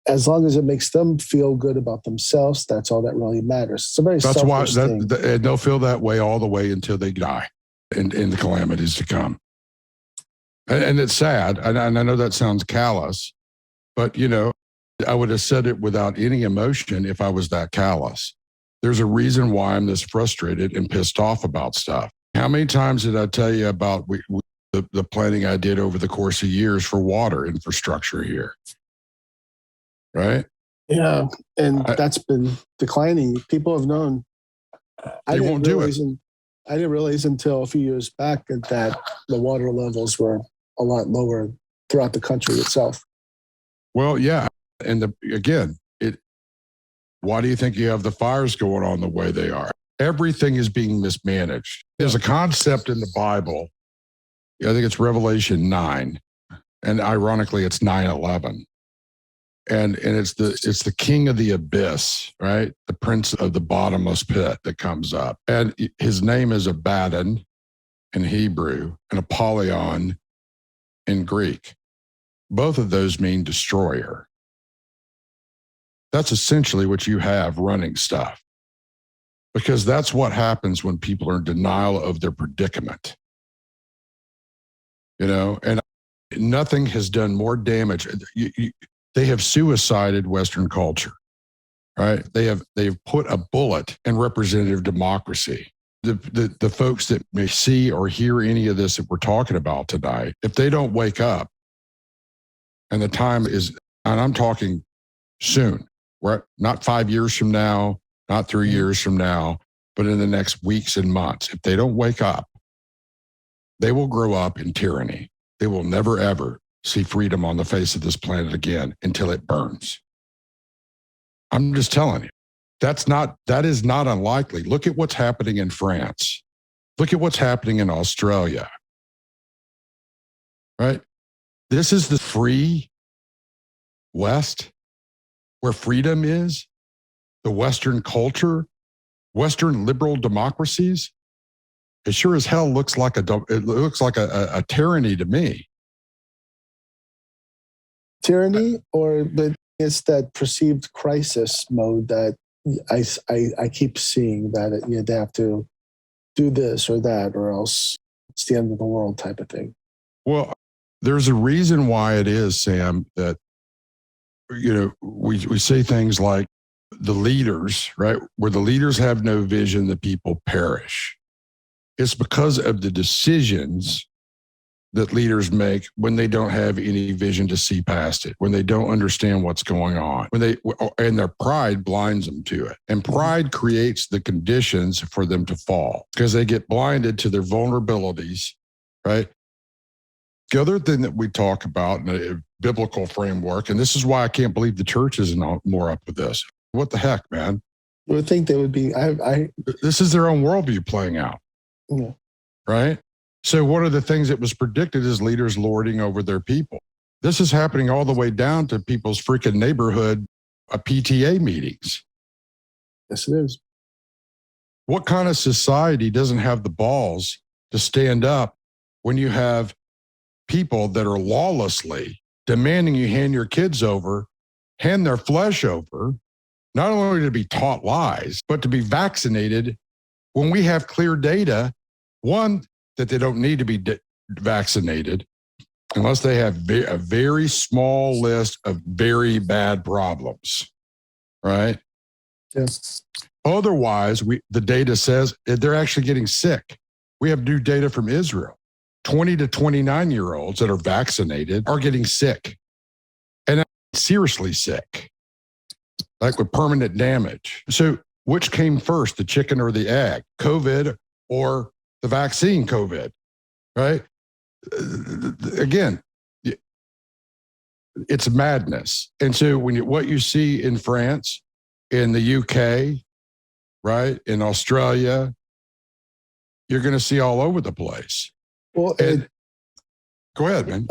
as long as it makes them feel good about themselves, that's all that really matters. It's a very selfish thing. And they'll feel that way all the way until they die in the calamities to come. And it's sad. And I know that sounds callous, but I would have said it without any emotion if I was that callous. There's a reason why I'm this frustrated and pissed off about stuff. How many times did I tell you about the planning I did over the course of years for water infrastructure here? Right? Yeah. And that's been declining. People have known. They won't do it. I didn't realize until a few years back that the water levels were a lot lower throughout the country itself. Well, yeah. And why do you think you have the fires going on the way they are? Everything is being mismanaged. There's a concept in the Bible. I think it's Revelation 9. And ironically, it's 9/11. and it's the king of the abyss, right? The prince of the bottomless pit that comes up. And his name is Abaddon in Hebrew and Apollyon in Greek. Both of those mean destroyer. That's essentially what you have running stuff. Because that's what happens when people are in denial of their predicament. And nothing has done more damage. They have suicided Western culture, right? They've put a bullet in representative democracy. The folks that may see or hear any of this that we're talking about tonight, if they don't wake up, and the time is, and I'm talking soon, right? Not 5 years from now, not 3 years from now, but in the next weeks and months, if they don't wake up, they will grow up in tyranny. They will never, ever see freedom on the face of this planet again until it burns. I'm just telling you, that is not unlikely. Look at what's happening in France. Look at what's happening in Australia, right? This is the free West where freedom is, the Western culture, Western liberal democracies. It sure as hell looks like a tyranny to me. Tyranny, but it's that perceived crisis mode that I keep seeing, that they have to do this or that, or else it's the end of the world type of thing. Well, there's a reason why it is, Sam, that we say things like the leaders, right? Where the leaders have no vision, the people perish. It's because of the decisions that leaders make when they don't have any vision to see past it, when they don't understand what's going on, and their pride blinds them to it. And pride creates the conditions for them to fall because they get blinded to their vulnerabilities, right? The other thing that we talk about in a biblical framework, and this is why I can't believe the church isn't more up with this. What the heck, man? You would think they would be. This is their own worldview playing out. Yeah. Right? So one of the things that was predicted is leaders lording over their people. This is happening all the way down to people's freaking neighborhood PTA meetings. Yes, it is. What kind of society doesn't have the balls to stand up when you have people that are lawlessly demanding you hand your kids over, hand their flesh over, not only to be taught lies, but to be vaccinated when we have clear data, one, that they don't need to be vaccinated unless they have a very small list of very bad problems, right? Yes. Otherwise, the data says they're actually getting sick. We have new data from Israel. 20 to 29-year-olds that are vaccinated are getting sick, and seriously sick, like with permanent damage. So which came first, the chicken or the egg? COVID or the vaccine COVID, right? Again, it's madness. And so what you see in France, in the UK, right, in Australia, you're going to see all over the place. Well, go ahead, man.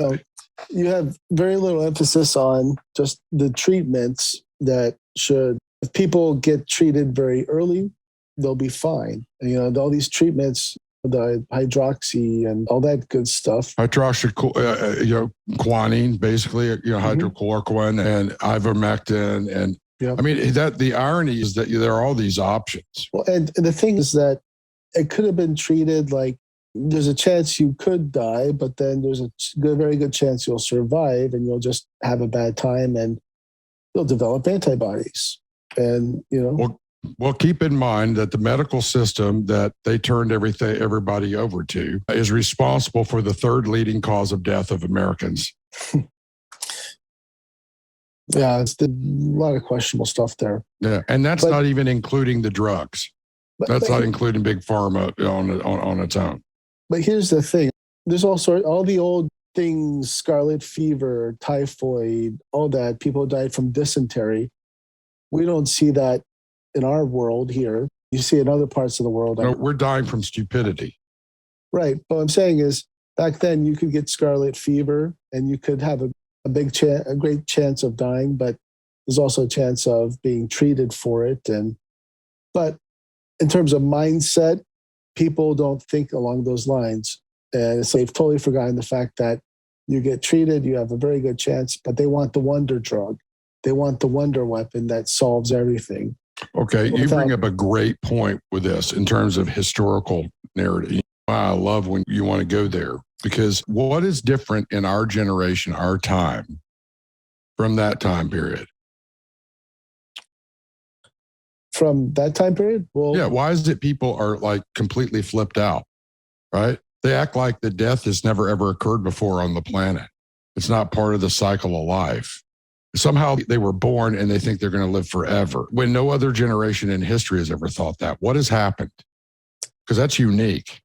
You have very little emphasis on just the treatments that if people get treated very early, they'll be fine. And, all these treatments, the hydroxy and all that good stuff. Quinine, basically, hydrochloroquine and ivermectin. And I mean, the irony is that there are all these options. Well, and the thing is that it could have been treated like there's a chance you could die, but then there's a very good chance you'll survive and you'll just have a bad time and you'll develop antibodies. And, Well, keep in mind that the medical system that they turned everybody over to is responsible for the third leading cause of death of Americans. Yeah, it's a lot of questionable stuff there. Yeah, and that's not even including the drugs. That's not including big pharma on its own. But here's the thing. There's all the old things, scarlet fever, typhoid, all that. People died from dysentery. We don't see that in our world here. You see it in other parts of the world. No, we're dying from stupidity. Right. But what I'm saying is back then you could get scarlet fever and you could have a great chance of dying. But there's also a chance of being treated for it. But in terms of mindset, people don't think along those lines. And so they've totally forgotten the fact that you get treated, you have a very good chance, but they want the wonder drug. They want the wonder weapon that solves everything. Okay, you bring up a great point with this in terms of historical narrative. I love when you want to go there, because what is different in our generation, our time, from that time period? From that time period? Well, yeah, why is it people are like completely flipped out, right? They act like the death has never ever occurred before on the planet. It's not part of the cycle of life. Somehow they were born and they think they're going to live forever when no other generation in history has ever thought that. What has happened? Because that's unique.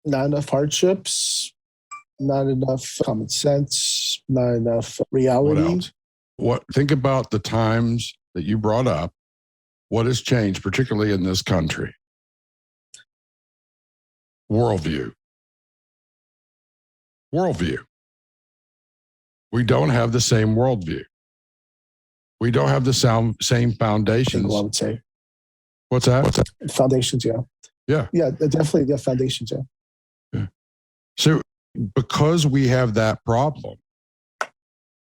Not enough hardships, not enough common sense, not enough reality. What else? Think about the times that you brought up. What has changed, particularly in this country? Worldview. We don't have the same worldview. We don't have the same foundations. I would say. What's that? Foundations, yeah. Yeah. Yeah, definitely the foundations, yeah. So because we have that problem,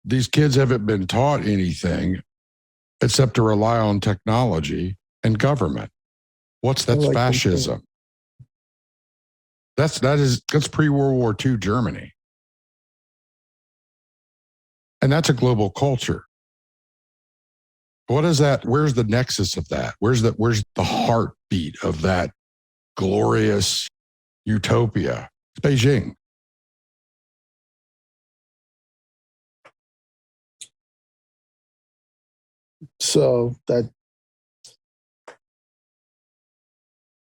these kids haven't been taught anything except to rely on technology and government. That's fascism. That's pre-World War II Germany. And that's a global culture. What is that? Where's the nexus of that? Where's the heartbeat of that glorious utopia? It's Beijing. So that,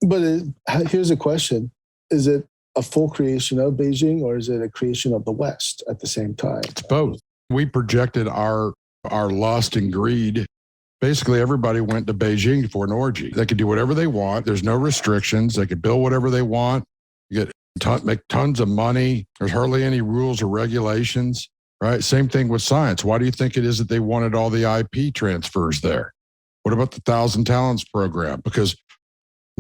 but here's a question. Is it a full creation of Beijing, or is it a creation of the West at the same time? It's both. We projected our lust and greed. Basically, everybody went to Beijing for an orgy. They could do whatever they want. There's no restrictions. They could build whatever they want. You make tons of money. There's hardly any rules or regulations, right? Same thing with science. Why do you think it is that they wanted all the IP transfers there? What about the 1,000 Talents program? Because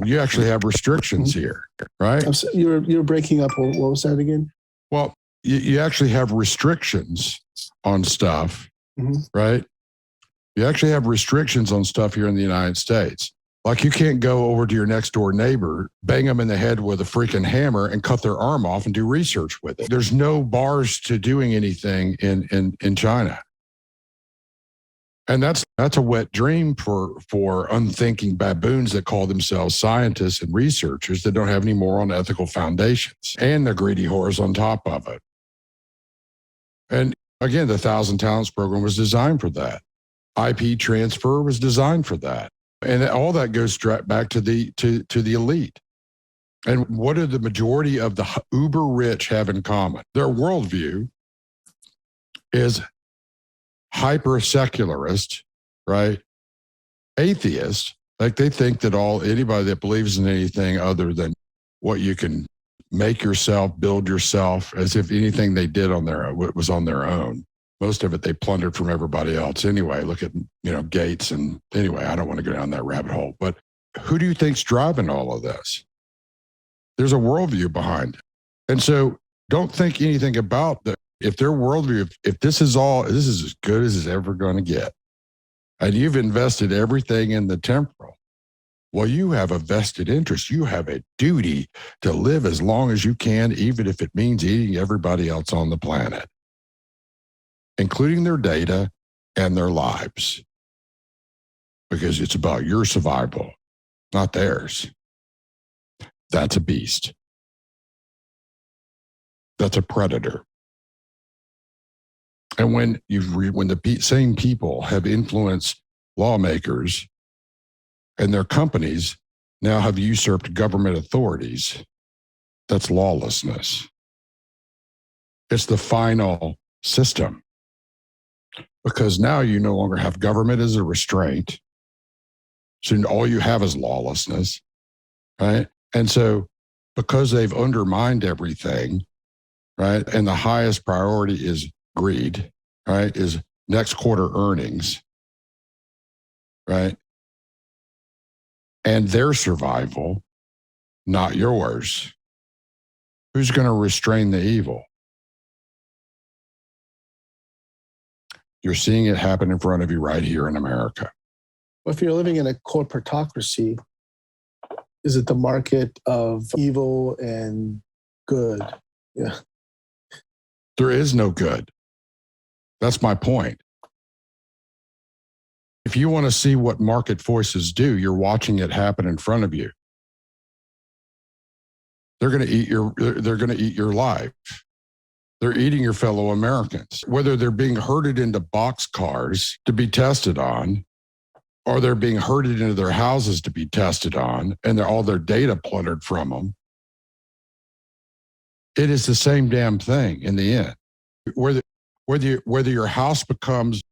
you actually have restrictions here, right? You're breaking up. What was that again? Well, you actually have restrictions on stuff, right? You actually have restrictions on stuff here in the United States. Like you can't go over to your next door neighbor, bang them in the head with a freaking hammer and cut their arm off and do research with it. There's no bars to doing anything in China. And that's a wet dream for unthinking baboons that call themselves scientists and researchers that don't have any moral and ethical foundations, and the greedy whores on top of it. And again, the 1,000 Talents program was designed for that. IP transfer was designed for that. And all that goes straight back to the elite. And what do the majority of the uber rich have in common? Their worldview is hyper secularist, right? Atheist. Like they think that anybody that believes in anything other than what you can make yourself, build yourself, as if anything they did on their own was on their own. Most of it they plundered from everybody else anyway. Look at, Gates. And anyway, I don't want to go down that rabbit hole. But who do you think's driving all of this? There's a worldview behind it. And so don't think anything about that. If their worldview, if this is as good as it's ever going to get, and you've invested everything in the temporal, well, you have a vested interest. You have a duty to live as long as you can, even if it means eating everybody else on the planet, including their data and their lives, because it's about your survival, not theirs. That's a beast. That's a predator. And when the same people have influenced lawmakers and their companies now have usurped government authorities, that's lawlessness. It's the final system. Because now you no longer have government as a restraint. So all you have is lawlessness, right? And so because they've undermined everything, right? And the highest priority is greed, right? Is next quarter earnings, right? And their survival, not yours. Who's going to restrain the evil? You're seeing it happen in front of you right here in America. If you're living in a corporatocracy, is it the market of evil and good? Yeah. There is no good. That's my point. If you want to see what market forces do, you're watching it happen in front of you. They're going to eat your life. They're eating your fellow Americans, whether they're being herded into boxcars to be tested on, or they're being herded into their houses to be tested on, and all their data plundered from them. It is the same damn thing in the end. Whether your house becomes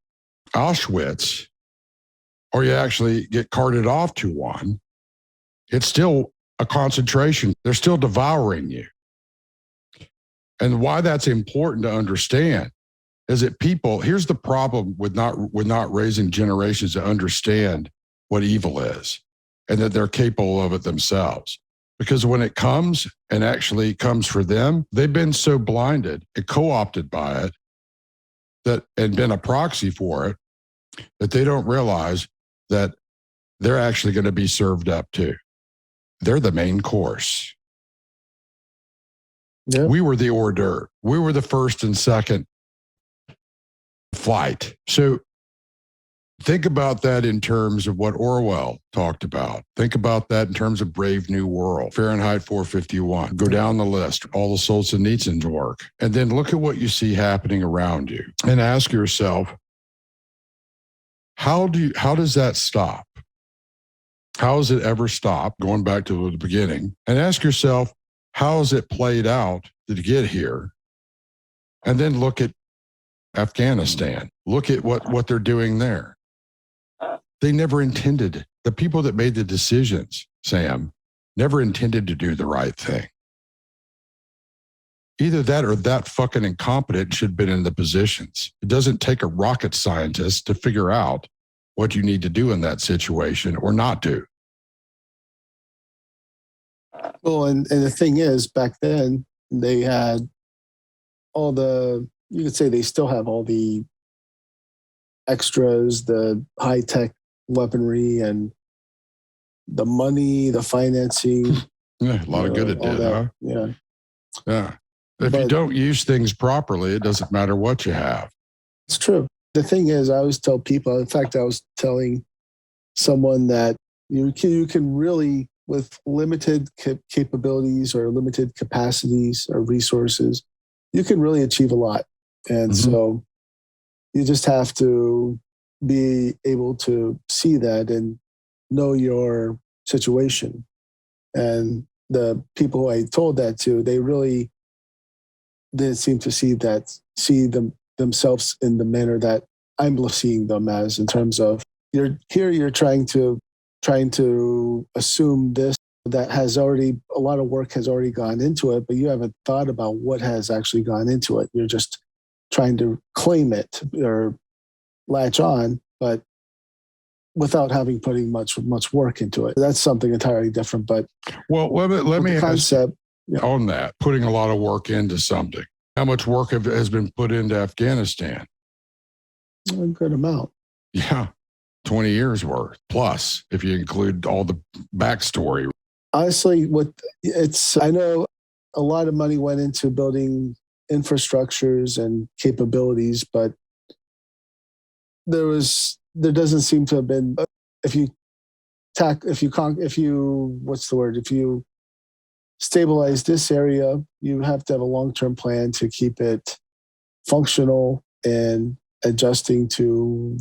Auschwitz or you actually get carted off to one, it's still a concentration. They're still devouring you. And why that's important to understand is that people, here's the problem with not raising generations to understand what evil is and that they're capable of it themselves. Because when it comes and actually comes for them, they've been so blinded and co-opted by it and been a proxy for it that they don't realize that they're actually going to be served up too. They're the main course. Yep. We were the hors d'oeuvre. We were the first and second flight. So think about that in terms of what Orwell talked about. Think about that in terms of Brave New World, Fahrenheit 451. Go down the list, all the Solzhenitsyn's work, and then look at what you see happening around you and ask yourself, how does that stop? How has it ever stopped? Going back to the beginning, and ask yourself, how has it played out to get here? And then look at Afghanistan. Look at what they're doing there. They never intended, the people that made the decisions, Sam, never intended to do the right thing. Either that or that fucking incompetent should have been in the positions. It doesn't take a rocket scientist to figure out what you need to do in that situation or not do. Well, and the thing is, back then, they had all the, you could say they still have all the extras, the high-tech weaponry and the money, the financing. Yeah, a lot of good it did, huh? Yeah. Yeah. If you don't use things properly, it doesn't matter what you have. It's true. The thing is, I always tell people, in fact, I was telling someone that you can really, with limited capabilities or limited capacities or resources, you can really achieve a lot. And so you just have to be able to see that and know your situation. And the people who I told that to, they really didn't seem to see themselves in the manner that I'm seeing them as, in terms of you're trying to assume this that has already, a lot of work has already gone into it, but you haven't thought about what has actually gone into it. You're just trying to claim it or latch on, but without having putting much work into it. That's something entirely different. But well, let me concept on that, putting a lot of work into something. How much work has been put into Afghanistan? A good amount. Yeah, 20 years worth plus, if you include all the backstory. Honestly, I know a lot of money went into building infrastructures and capabilities, but there doesn't seem to have been, if you stabilize this area, you have to have a long-term plan to keep it functional and adjusting to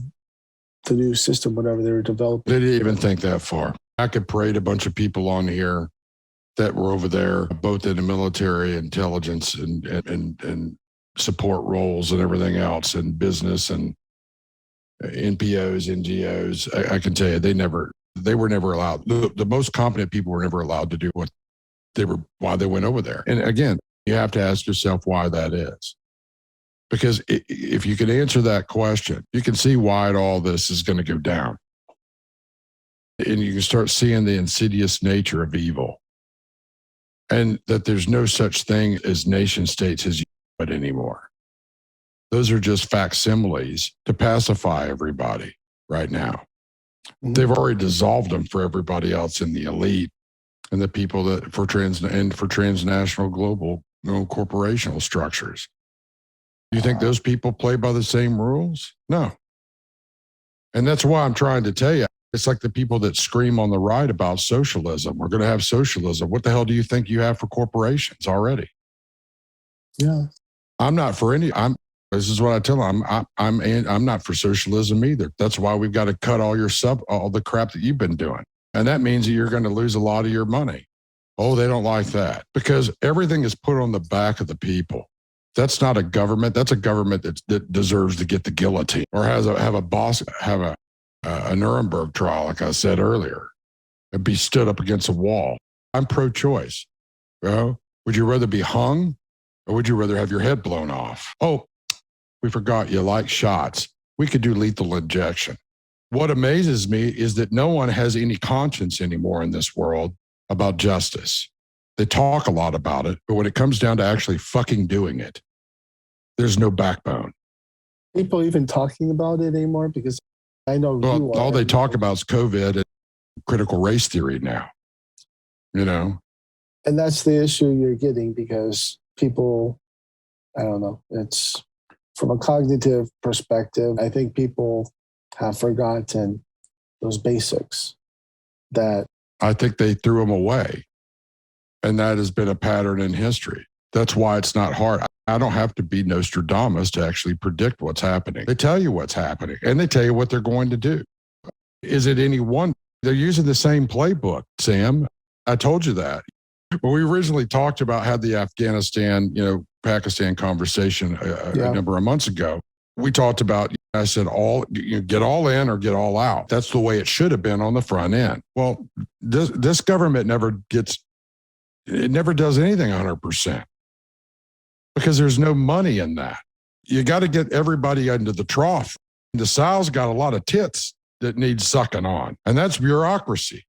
the new system, whatever they were developing. They didn't even think that far. I could parade a bunch of people on here that were over there, both in the military, intelligence, and support roles and everything else, and business and NPOs, NGOs. I can tell you, they were never allowed. The most competent people were never allowed to do why they went over there. And again, you have to ask yourself why that is. Because if you can answer that question, you can see why all this is going to go down. And you can start seeing the insidious nature of evil. And that there's no such thing as nation states as but anymore. Those are just facsimiles to pacify everybody right now. Mm-hmm. They've already dissolved them for everybody else in the elite and the people that for transnational global corporational structures. You think those people play by the same rules? No. And that's why I'm trying to tell you, it's like the people that scream on the right about socialism. We're going to have socialism. What the hell do you think you have for corporations already? Yeah. I'm not for any, this is what I tell them. I'm not for socialism either. That's why we've got to cut all the crap that you've been doing. And that means that you're going to lose a lot of your money. Oh, they don't like that because everything is put on the back of the people. That's not a government. That's a government that deserves to get the guillotine or have a Nuremberg trial, like I said earlier, and be stood up against a wall. I'm pro-choice. Would you rather be hung or would you rather have your head blown off? Oh, we forgot you like shots. We could do lethal injection. What amazes me is that no one has any conscience anymore in this world about justice. They talk a lot about it, but when it comes down to actually fucking doing it, there's no backbone. People even talking about it anymore because I know all they talk about is COVID and critical race theory now, And that's the issue you're getting because people, I don't know, it's from a cognitive perspective, I think people have forgotten those basics that I think they threw them away. And that has been a pattern in history. That's why it's not hard. I don't have to be Nostradamus to actually predict what's happening. They tell you what's happening and they tell you what they're going to do. Is it any one? They're using the same playbook, Sam. I told you that. When we originally talked about had the Afghanistan, Pakistan conversation a number of months ago, we talked about, I said, get all in or get all out. That's the way it should have been on the front end. Well, this government never does anything 100% because there's no money in that. You got to get everybody into the trough. The sow's got a lot of tits that need sucking on, and that's bureaucracy.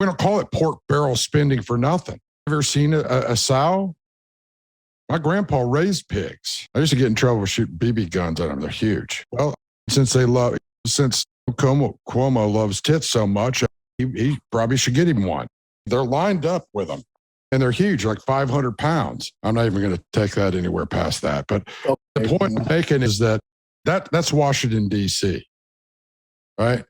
We don't call it pork barrel spending for nothing. Ever seen a sow? My grandpa raised pigs. I used to get in trouble shooting BB guns at them. They're huge. Well, since Cuomo loves tits so much, he probably should get him one. They're lined up with them, and they're huge, like 500 pounds. I'm not even going to take that anywhere past that. But the point I'm making is that's Washington, D.C., right?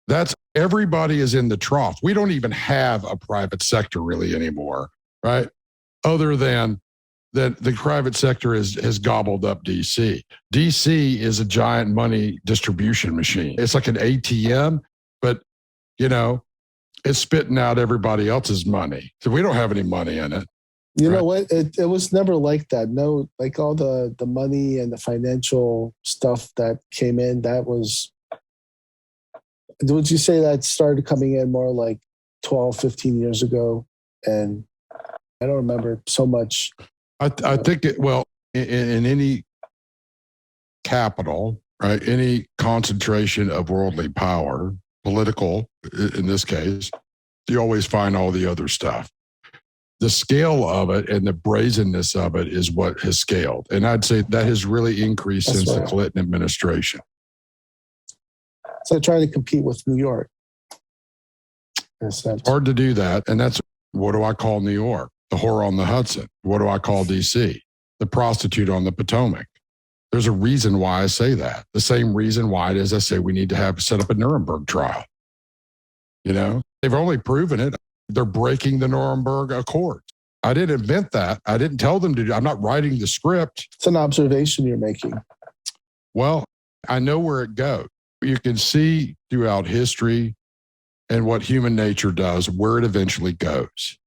That's everybody is in the trough. We don't even have a private sector really anymore, right? Other than that the private sector has gobbled up DC. DC is a giant money distribution machine. It's like an ATM, but, it's spitting out everybody else's money. So we don't have any money in it. You know what? It was never like that. No, like all the money and the financial stuff that came in, that was, would you say that started coming in more like 12, 15 years ago? And I don't remember so much. I think in any capital, right? Any concentration of worldly power, political in this case, you always find all the other stuff. The scale of it and the brazenness of it is what has scaled. And I'd say that has really increased since the Clinton administration. So trying to compete with New York. It's hard to do that. And that's, what do I call New York? The whore on the Hudson. What do I call DC? The prostitute on the Potomac. There's a reason why I say that. The same reason why it is I say we need to set up a Nuremberg trial. They've only proven it. They're breaking the Nuremberg Accords. I didn't invent that. I didn't tell them to do. I'm not writing the script. It's an observation you're making. Well, I know where it goes. You can see throughout history and what human nature does, where it eventually goes.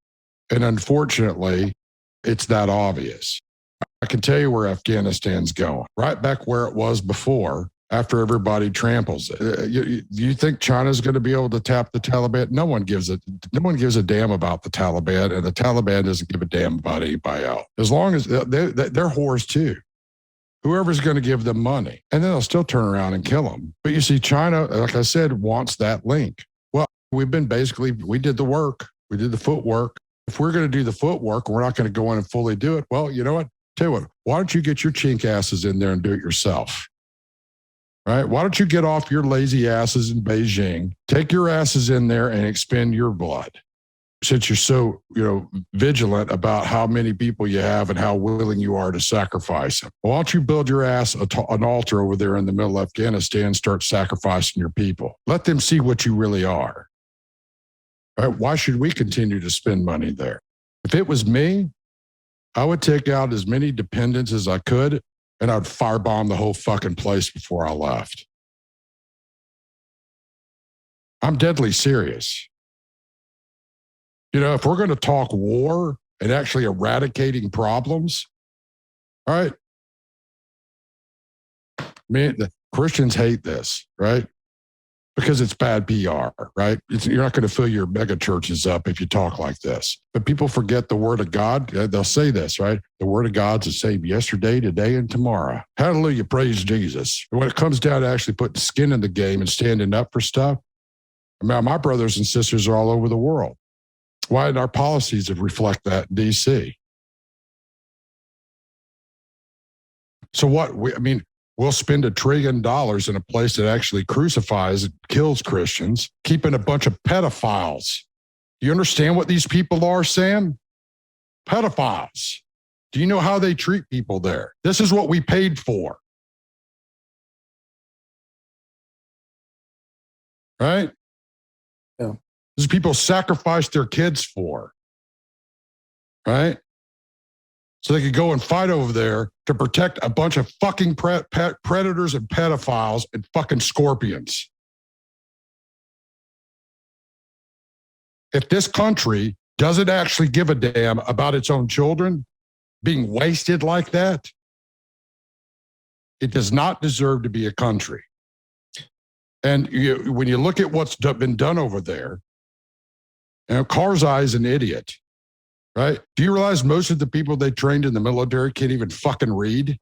And unfortunately, it's that obvious. I can tell you where Afghanistan's going. Right back where it was before, after everybody tramples it. You think China's going to be able to tap the Taliban? No one gives a damn about the Taliban, and the Taliban doesn't give a damn about anybody else. As long as they're whores too. Whoever's going to give them money, and then they'll still turn around and kill them. But you see, China, like I said, wants that link. Well, we did the work. We did the footwork. If we're going to do the footwork, we're not going to go in and fully do it. Well, you know what? Tell you what, why don't you get your chink asses in there and do it yourself? Right? Why don't you get off your lazy asses in Beijing, take your asses in there and expend your blood? Since you're so, vigilant about how many people you have and how willing you are to sacrifice them. Why don't you build your ass an altar over there in the middle of Afghanistan and start sacrificing your people? Let them see what you really are. Right? Why should we continue to spend money there? If it was me, I would take out as many dependents as I could, and I'd firebomb the whole fucking place before I left. I'm deadly serious. If we're going to talk war and actually eradicating problems, all right, man, the Christians hate this, right? Because it's bad PR, right? You're not going to fill your mega churches up if you talk like this. But people forget the word of God. They'll say this, right? The word of God's the same yesterday, today, and tomorrow. Hallelujah, praise Jesus. And when it comes down to actually putting skin in the game and standing up for stuff, my brothers and sisters are all over the world. Why did our policies reflect that in DC? So what? We'll spend $1 trillion in a place that actually crucifies and kills Christians, keeping a bunch of pedophiles. Do you understand what these people are, Sam? Pedophiles. Do you know how they treat people there? This is what we paid for. Right? Yeah. This is people sacrifice their kids for. Right? So they could go and fight over there to protect a bunch of fucking predators and pedophiles and fucking scorpions. If this country doesn't actually give a damn about its own children being wasted like that, it does not deserve to be a country. And when you look at what's been done over there, Karzai is an idiot. Right? Do you realize most of the people they trained in the military can't even fucking read?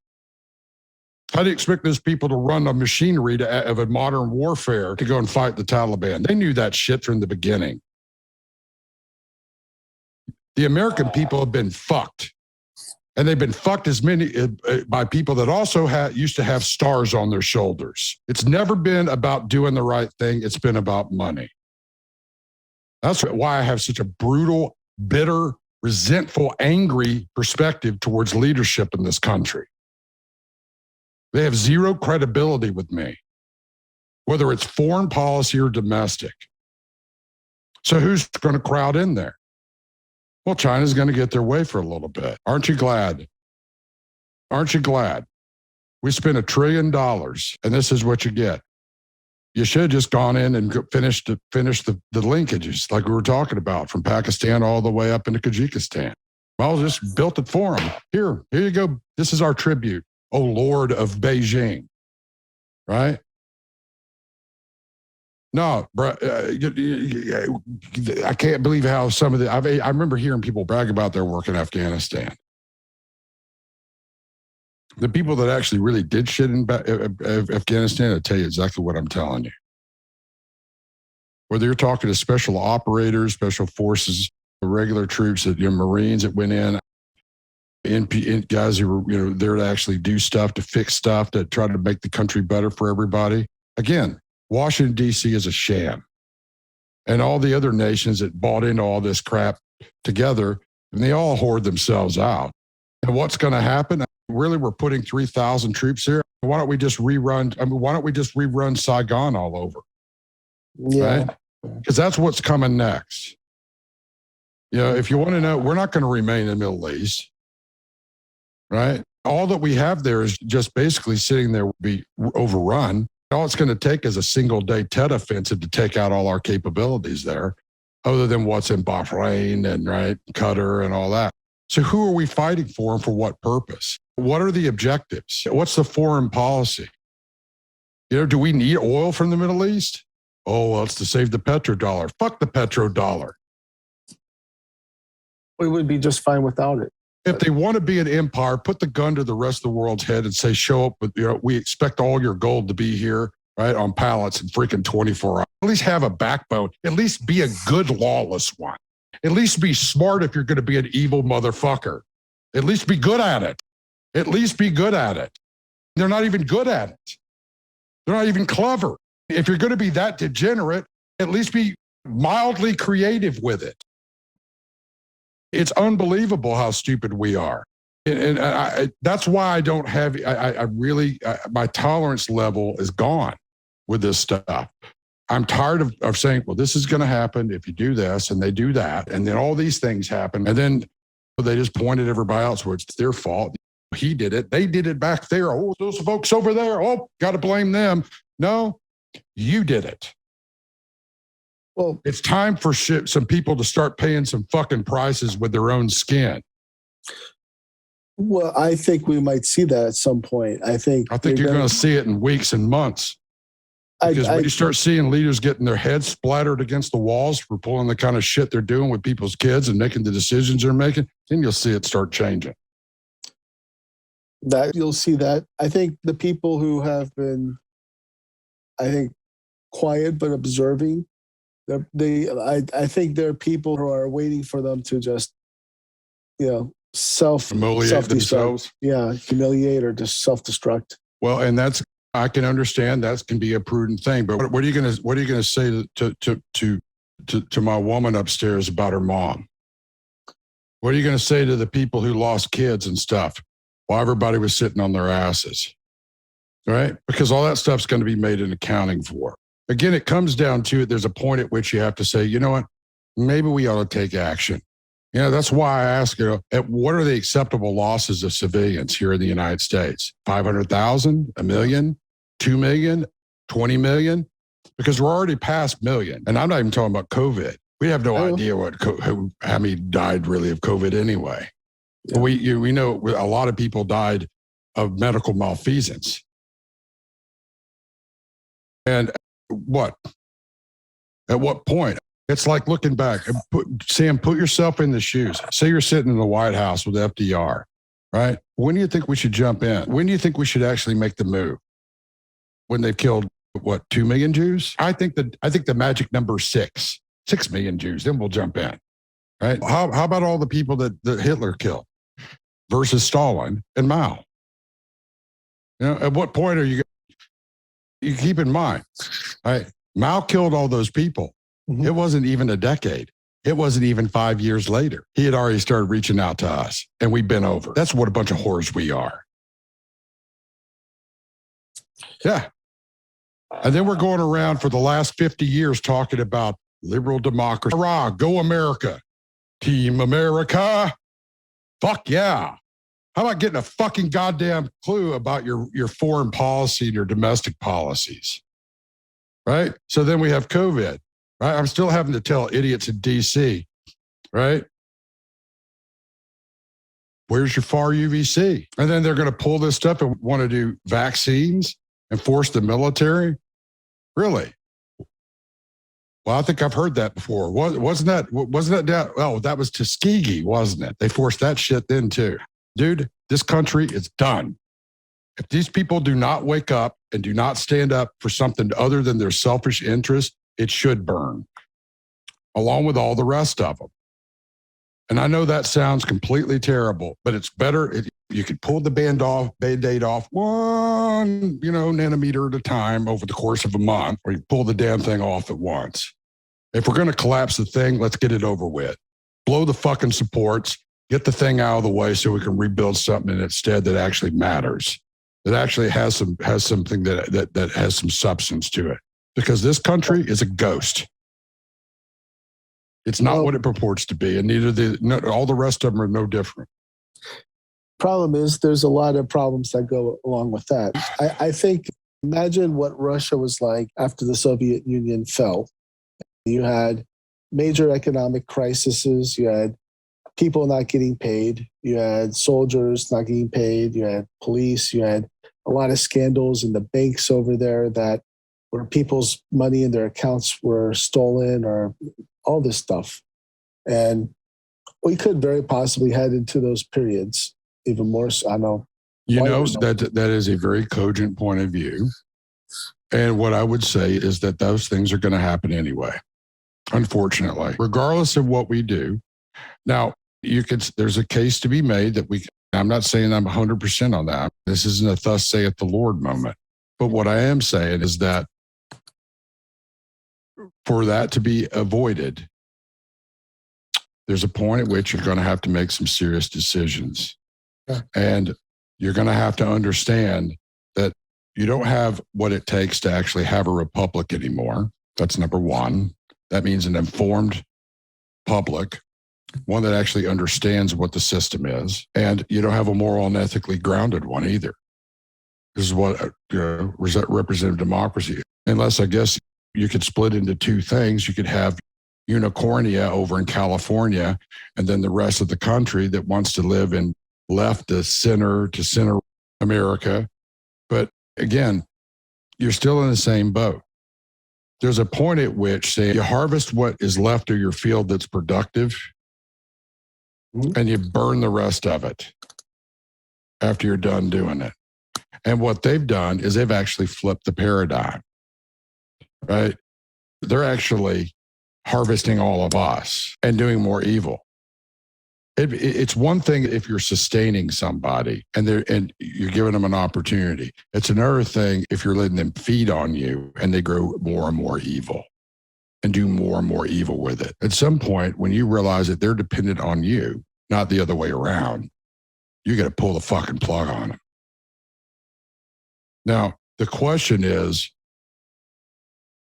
How do you expect those people to run a machinery of a modern warfare to go and fight the Taliban? They knew that shit from the beginning. The American people have been fucked. And they've been fucked by people that also used to have stars on their shoulders. It's never been about doing the right thing. It's been about money. That's why I have such a brutal, bitter, resentful, angry perspective towards leadership in this country. They have zero credibility with me, whether it's foreign policy or domestic. So who's going to crowd in there? Well, China's going to get their way for a little bit. Aren't you glad? Aren't you glad? We spent $1 trillion, and this is what you get. You should have just gone in and finished the linkages like we were talking about from Pakistan all the way up into Kyrgyzstan. Well, just built it for them. Here you go. This is our tribute, O Lord of Beijing. Right? No, bro, I can't believe how some of I remember hearing people brag about their work in Afghanistan. The people that actually really did shit in Afghanistan, I tell you exactly what I'm telling you. Whether you're talking to special operators, special forces, regular troops, Marines that went in, guys who were there to actually do stuff, to fix stuff, to try to make the country better for everybody. Again, Washington, D.C. is a sham. And all the other nations that bought into all this crap together, and they all hoard themselves out. And what's going to happen? Really, we're putting 3,000 troops here. Why don't we just rerun? Why don't we just rerun Saigon all over? Yeah. Right? Because that's what's coming next. If you want to know, we're not going to remain in the Middle East. Right? All that we have there is just basically sitting there will be overrun. All it's going to take is a single-day Tet offensive to take out all our capabilities there, other than what's in Bahrain and Qatar and all that. So who are we fighting for and for what purpose? What are the objectives? What's the foreign policy? Do we need oil from the Middle East? Oh, well, it's to save the petrodollar. Fuck the petrodollar. We would be just fine without it. If they want to be an empire, put the gun to the rest of the world's head and say, show up with, we expect all your gold to be here, right, on pallets in freaking 24 hours. At least have a backbone. At least be a good lawless one. At least be smart if you're going to be an evil motherfucker. At least be good at it. At least be good at it. They're not even good at it. They're not even clever. If you're going to be that degenerate, at least be mildly creative with it. It's unbelievable how stupid we are. And that's why I don't have, my tolerance level is gone with this stuff. I'm tired of saying, well, this is going to happen if you do this and they do that. And then all these things happen. And then they just pointed everybody else where it's their fault. He did it. They did it back there. Oh, those folks over there. Oh, got to blame them. No, you did it. Well, it's time for some people to start paying some fucking prices with their own skin. Well, I think we might see that at some point. I think you're going to see it in weeks and months. Because when you start seeing leaders getting their heads splattered against the walls for pulling the kind of shit they're doing with people's kids and making the decisions they're making, then you'll see it start changing. That you'll see that. I think the people who have been, quiet but observing, I think there are people who are waiting for them to just, humiliate themselves. Yeah, humiliate or just self-destruct. Well, and I can understand that can be a prudent thing, but what are you going to say to my woman upstairs about her mom? What are you going to say to the people who lost kids and stuff while everybody was sitting on their asses? Right? Because all that stuff's going to be made in accounting for. Again, it comes down to it. There's a point at which you have to say, you know what? Maybe we ought to take action. That's why I ask, what are the acceptable losses of civilians here in the United States? 500,000, a million, 2 million, 20 million? Because we're already past million. And I'm not even talking about COVID. We have no idea how many died really of COVID anyway. Yeah. We know a lot of people died of medical malfeasance. And what? At what point? It's like looking back. Sam, put yourself in the shoes. Say you're sitting in the White House with FDR, right? When do you think we should jump in? When do you think we should actually make the move? When they've killed, 2 million Jews? I think the magic number is 6 million Jews. Then we'll jump in, right? How about all the people that Hitler killed versus Stalin and Mao? At what point are you keep in mind, right? Mao killed all those people. Mm-hmm. It wasn't even a decade. It wasn't even 5 years later. He had already started reaching out to us, and we've been over. That's what a bunch of whores we are. Yeah. And then we're going around for the last 50 years talking about liberal democracy. Hurrah, go America. Team America. Fuck yeah. How about getting a fucking goddamn clue about your foreign policy and your domestic policies? Right? So then we have COVID. Right? I'm still having to tell idiots in DC, right? Where's your FAR UVC? And then they're going to pull this stuff and want to do vaccines and force the military? Really? Well, I think I've heard that before. Wasn't that? Oh, that was Tuskegee, wasn't it? They forced that shit then too. Dude, this country is done. If these people do not wake up and do not stand up for something other than their selfish interest, it should burn, along with all the rest of them. And I know that sounds completely terrible, but it's better if you could pull the Band-Aid off 1, nanometer at a time over the course of a month, or you pull the damn thing off at once. If we're going to collapse the thing, let's get it over with. Blow the fucking supports, get the thing out of the way so we can rebuild something instead that actually matters. That actually has something that has some substance to it. Because this country is a ghost. It's not what it purports to be, and all the rest of them are no different. Problem is, there's a lot of problems that go along with that. I think, imagine what Russia was like after the Soviet Union fell. You had major economic crises. You had people not getting paid. You had soldiers not getting paid. You had police. You had a lot of scandals in the banks over there that where people's money in their accounts were stolen or all this stuff. And we could very possibly head into those periods even more so. I know. You know, that is a very cogent point of view. And what I would say is that those things are going to happen anyway, unfortunately, regardless of what we do. Now, there's a case to be made that I'm not saying I'm 100% on that. This isn't a thus saith the Lord moment. But what I am saying is that for that to be avoided, there's a point at which you're going to have to make some serious decisions. Yeah. And you're going to have to understand that you don't have what it takes to actually have a republic anymore. That's number one. That means an informed public, one that actually understands what the system is. And you don't have a moral and ethically grounded one either. This is what representative democracy, unless I guess you could split into two things. You could have unicornia over in California, and then the rest of the country that wants to live in left to center America. But again, you're still in the same boat. There's a point at which, say, you harvest what is left of your field that's productive, and you burn the rest of it after you're done doing it. And what they've done is they've actually flipped the paradigm, right? They're actually harvesting all of us and doing more evil. It's one thing if you're sustaining somebody and you're giving them an opportunity. It's another thing if you're letting them feed on you and they grow more and more evil and do more and more evil with it. At some point, when you realize that they're dependent on you, not the other way around, you got to pull the fucking plug on them. Now, the question is,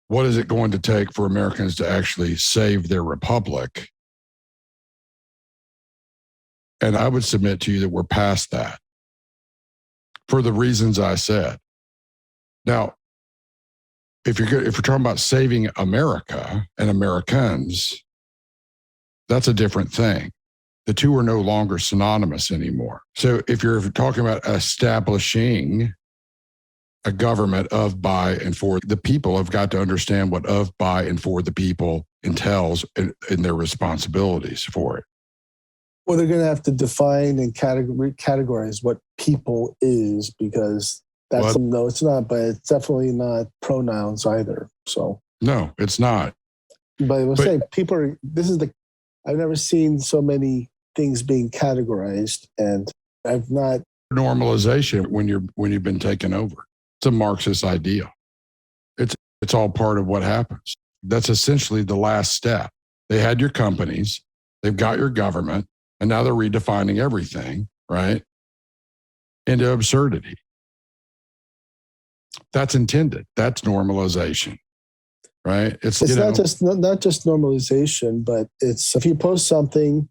what is it going to take for Americans to actually save their republic? And I would submit to you that we're past that for the reasons I said. Now, if you're talking about saving America and Americans, that's a different thing. The two are no longer synonymous anymore. So if you're talking about establishing a government of, by, and for the people, have got to understand what of, by, and for the people entails in their responsibilities for it. Well, they're going to have to define and categorize what people is, because that's, no, it's not, but it's definitely not pronouns either. So no, it's not. But I will say people I've never seen so many things being categorized, and I've not. Normalization when you've been taken over. It's a Marxist idea. It's all part of what happens. That's essentially the last step. They had your companies, they've got your government, and now they're redefining everything, right, into absurdity. That's intended. That's normalization, right? It's not just normalization, but it's if you post something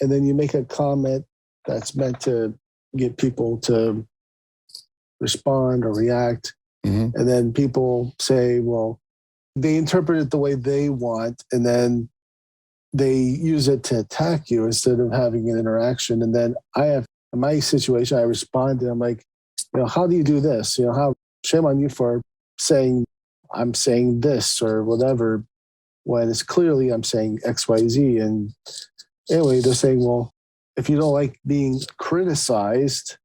and then you make a comment that's meant to get people to respond or react, and then people say, well, they interpret it the way they want, and then they use it to attack you instead of having an interaction. And then in my situation, I responded. I'm like, how do you do this? Shame on you for saying I'm saying this or whatever, when it's clearly I'm saying X, Y, Z. And anyway, they're saying, well, if you don't like being criticized,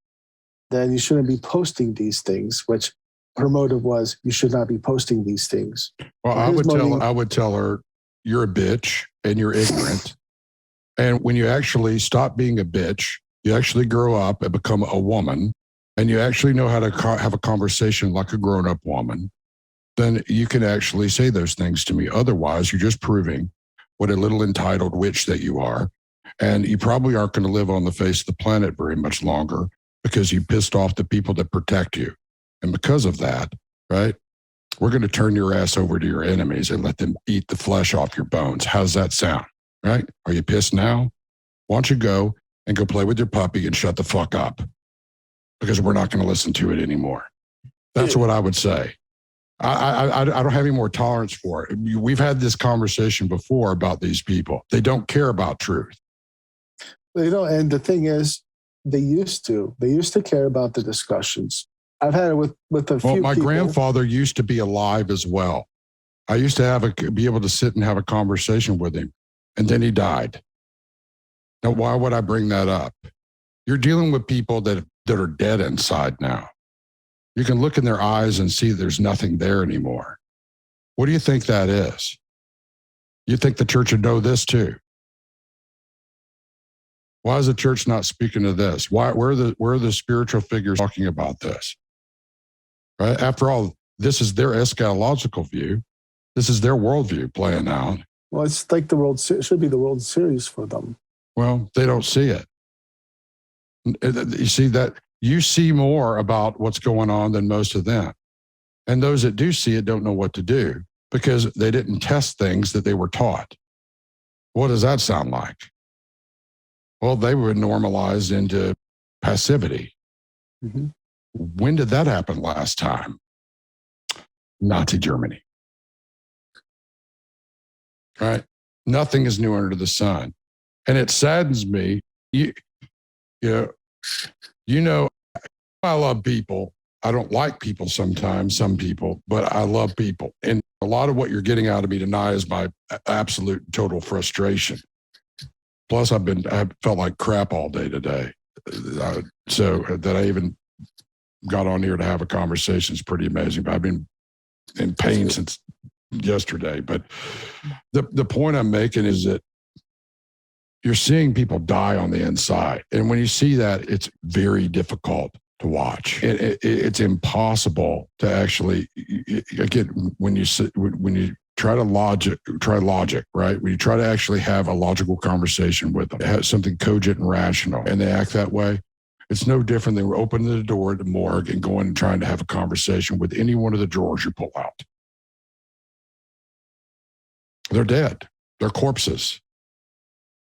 then you shouldn't be posting these things, which her motive was, you should not be posting these things. Well, I would tell her, you're a bitch and you're ignorant. And when you actually stop being a bitch, you actually grow up and become a woman, and you actually know how to have a conversation like a grown-up woman, then you can actually say those things to me. Otherwise, you're just proving what a little entitled witch that you are. And you probably aren't going to live on the face of the planet very much longer because you pissed off the people that protect you. And because of that, right, we're going to turn your ass over to your enemies and let them eat the flesh off your bones. How's that sound, right? Are you pissed now? Why don't you go and go play with your puppy and shut the fuck up? Because we're not going to listen to it anymore. That's what I would say. I don't have any more tolerance for it. We've had this conversation before about these people. They don't care about truth. And the thing is, they used to care about the discussions. I've had it with a few Well, my people. grandfather used to be alive as well. I used to be able to sit and have a conversation with him, and then he died. Now, why would I bring that up? You're dealing with people that are dead inside now. You can look in their eyes and see there's nothing there anymore. What do you think that is? You think the church would know this too? Why is the church not speaking to this? Where are the spiritual figures talking about this? Right? After all, this is their eschatological view. This is their worldview playing out. Well, it's like it should be the World Series for them. Well, they don't see it. You see that you see more about what's going on than most of them. And those that do see it don't know what to do because they didn't test things that they were taught. What does that sound like? Well, they were normalized into passivity. Mm-hmm. When did that happen last time? Nazi Germany. Right? Nothing is new under the sun. And it saddens me. You know, I love people. I don't like people sometimes, some people, but I love people. And a lot of what you're getting out of me tonight is my absolute total frustration. Plus, I felt like crap all day today. So that I even got on here to have a conversation is pretty amazing. But I've been in pain since yesterday. But the point I'm making is that you're seeing people die on the inside. And when you see that, it's very difficult to watch. It's impossible to actually, again, when you try logic, right? When you try to actually have a logical conversation with them, have something cogent and rational, and they act that way, it's no different than opening the door at the morgue and going and trying to have a conversation with any one of the drawers you pull out. They're dead. They're corpses.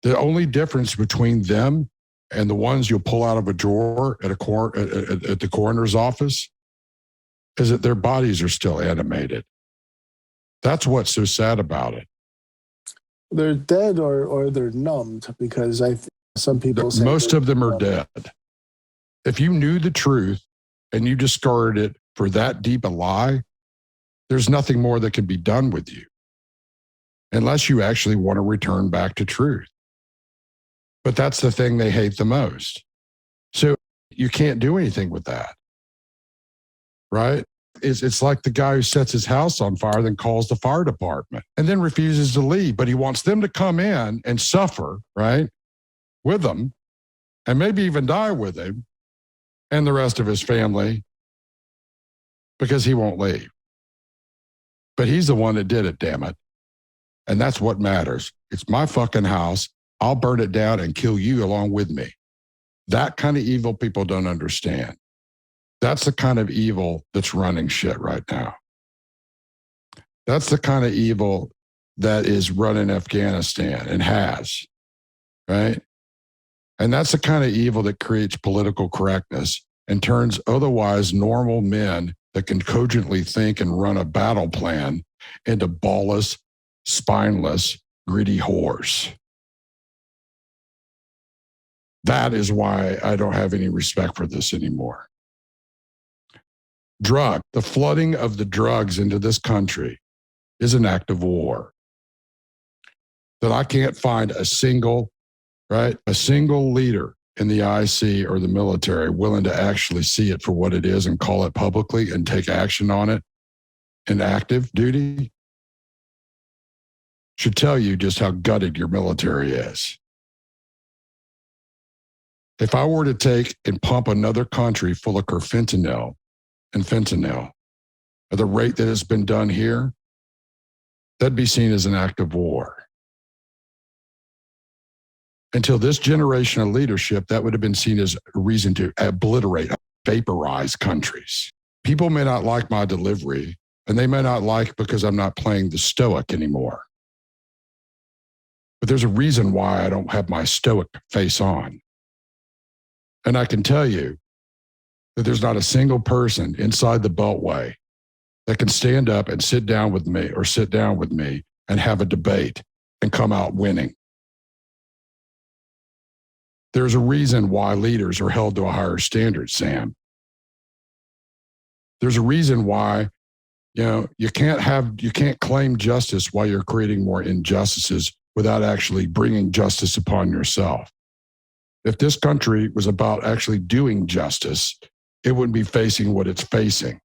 The only difference between them and the ones you'll pull out of a drawer at the coroner's office is that their bodies are still animated. That's what's so sad about it. They're dead or they're numbed because some people say most of them are dead. If you knew the truth and you discarded it for that deep a lie, there's nothing more that can be done with you unless you actually want to return back to truth. But that's the thing they hate the most. So you can't do anything with that, right? It's like the guy who sets his house on fire, then calls the fire department and then refuses to leave. But he wants them to come in and suffer, right, with him and maybe even die with him and the rest of his family because he won't leave. But he's the one that did it, damn it. And that's what matters. It's my fucking house. I'll burn it down and kill you along with me. That kind of evil people don't understand. That's the kind of evil that's running shit right now. That's the kind of evil that is running Afghanistan and has, right? And that's the kind of evil that creates political correctness and turns otherwise normal men that can cogently think and run a battle plan into ballless, spineless, greedy whores. That is why I don't have any respect for this anymore. The flooding of the drugs into this country is an act of war. That I can't find a single leader in the IC or the military willing to actually see it for what it is and call it publicly and take action on it in active duty should tell you just how gutted your military is. If I were to take and pump another country full of fentanyl at the rate that it's been done here, that'd be seen as an act of war. Until this generation of leadership, that would have been seen as a reason to obliterate, vaporize countries. People may not like my delivery, and they may not like because I'm not playing the stoic anymore. But there's a reason why I don't have my stoic face on. And I can tell you that there's not a single person inside the Beltway that can stand up and sit down with me and have a debate and come out winning. There's a reason why leaders are held to a higher standard, Sam. There's a reason why, you can't claim justice while you're creating more injustices without actually bringing justice upon yourself. If this country was about actually doing justice, it wouldn't be facing what it's facing.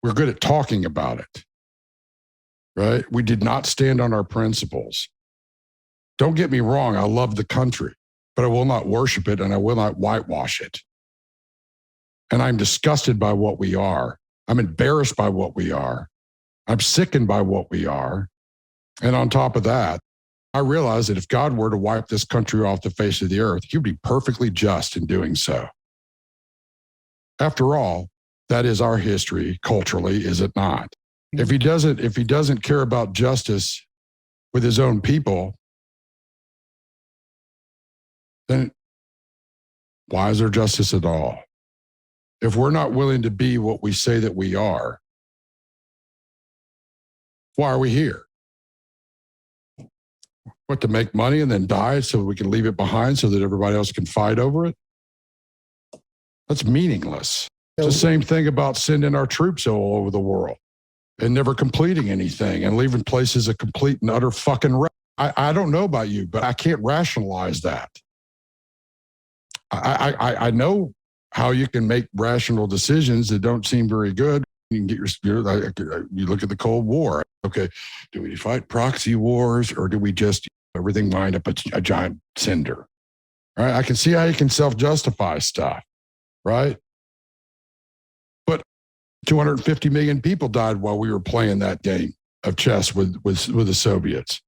We're good at talking about it, right? We did not stand on our principles. Don't get me wrong, I love the country, but I will not worship it and I will not whitewash it. And I'm disgusted by what we are. I'm embarrassed by what we are. I'm sickened by what we are. And on top of that, I realize that if God were to wipe this country off the face of the earth, he would be perfectly just in doing so. After all, that is our history culturally, is it not? If he doesn't care about justice with his own people, then why is there justice at all? If we're not willing to be what we say that we are, why are we here? What, to make money and then die so we can leave it behind so that everybody else can fight over it? That's meaningless. It's the same thing about sending our troops all over the world and never completing anything and leaving places a complete and utter fucking wreck. I don't know about you, but I can't rationalize that. I know how you can make rational decisions that don't seem very good. You can get you look at the Cold War. Okay, do we fight proxy wars or do we just everything wind up a giant cinder? Right? I can see how you can self-justify stuff, right? But 250 million people died while we were playing that game of chess with the Soviets.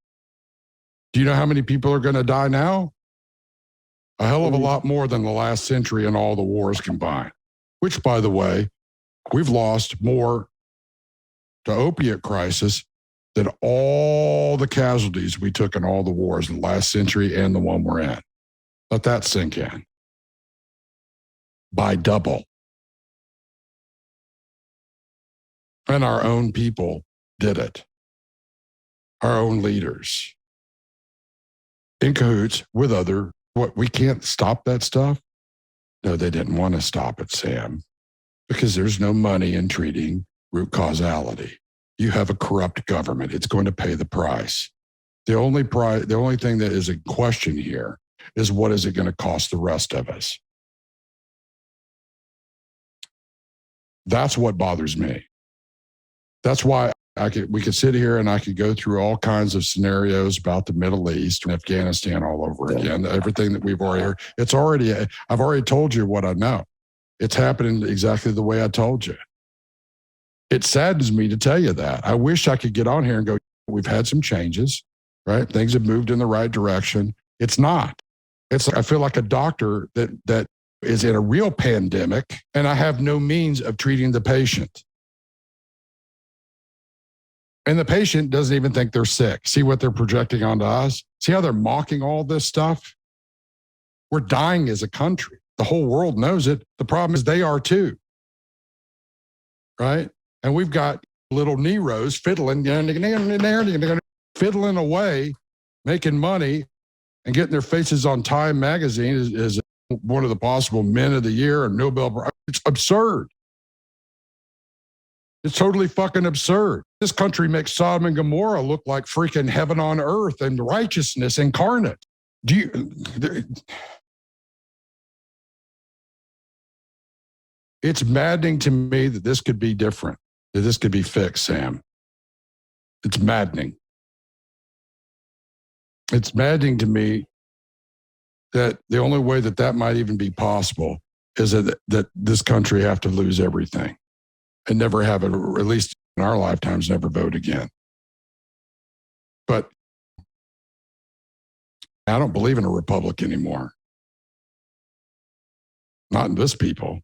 Do you know how many people are going to die now? A hell of a lot more than the last century and all the wars combined, which, by the way, we've lost more to opiate crisis than all the casualties we took in all the wars in the last century and the one we're in. Let that sink in. By double. And our own people did it. Our own leaders. In cahoots with other. What, we can't stop that stuff? No, they didn't want to stop it, Sam, because there's no money in treating root causality. You have a corrupt government. It's going to pay the price. The only thing that is in question here is what is it going to cost the rest of us? That's what bothers me. That's why we could sit here and I could go through all kinds of scenarios about the Middle East and Afghanistan all over again. Everything that we've already heard. I've already told you what I know. It's happening exactly the way I told you. It saddens me to tell you that. I wish I could get on here and go, we've had some changes, right? Things have moved in the right direction. It's not. I feel like a doctor that is in a real pandemic and I have no means of treating the patient. And the patient doesn't even think they're sick. See what they're projecting onto us? See how they're mocking all this stuff? We're dying as a country. The whole world knows it. The problem is they are too. Right? And we've got little Neros fiddling away, making money and getting their faces on Time magazine as one of the possible men of the year or Nobel Prize. It's absurd. It's totally fucking absurd. This country makes Sodom and Gomorrah look like freaking heaven on earth and righteousness incarnate. It's maddening to me that this could be different, that this could be fixed, Sam. It's maddening. It's maddening to me that the only way that might even be possible is that this country have to lose everything and never have it, or at least in our lifetimes, never vote again. But I don't believe in a republic anymore. Not in this people.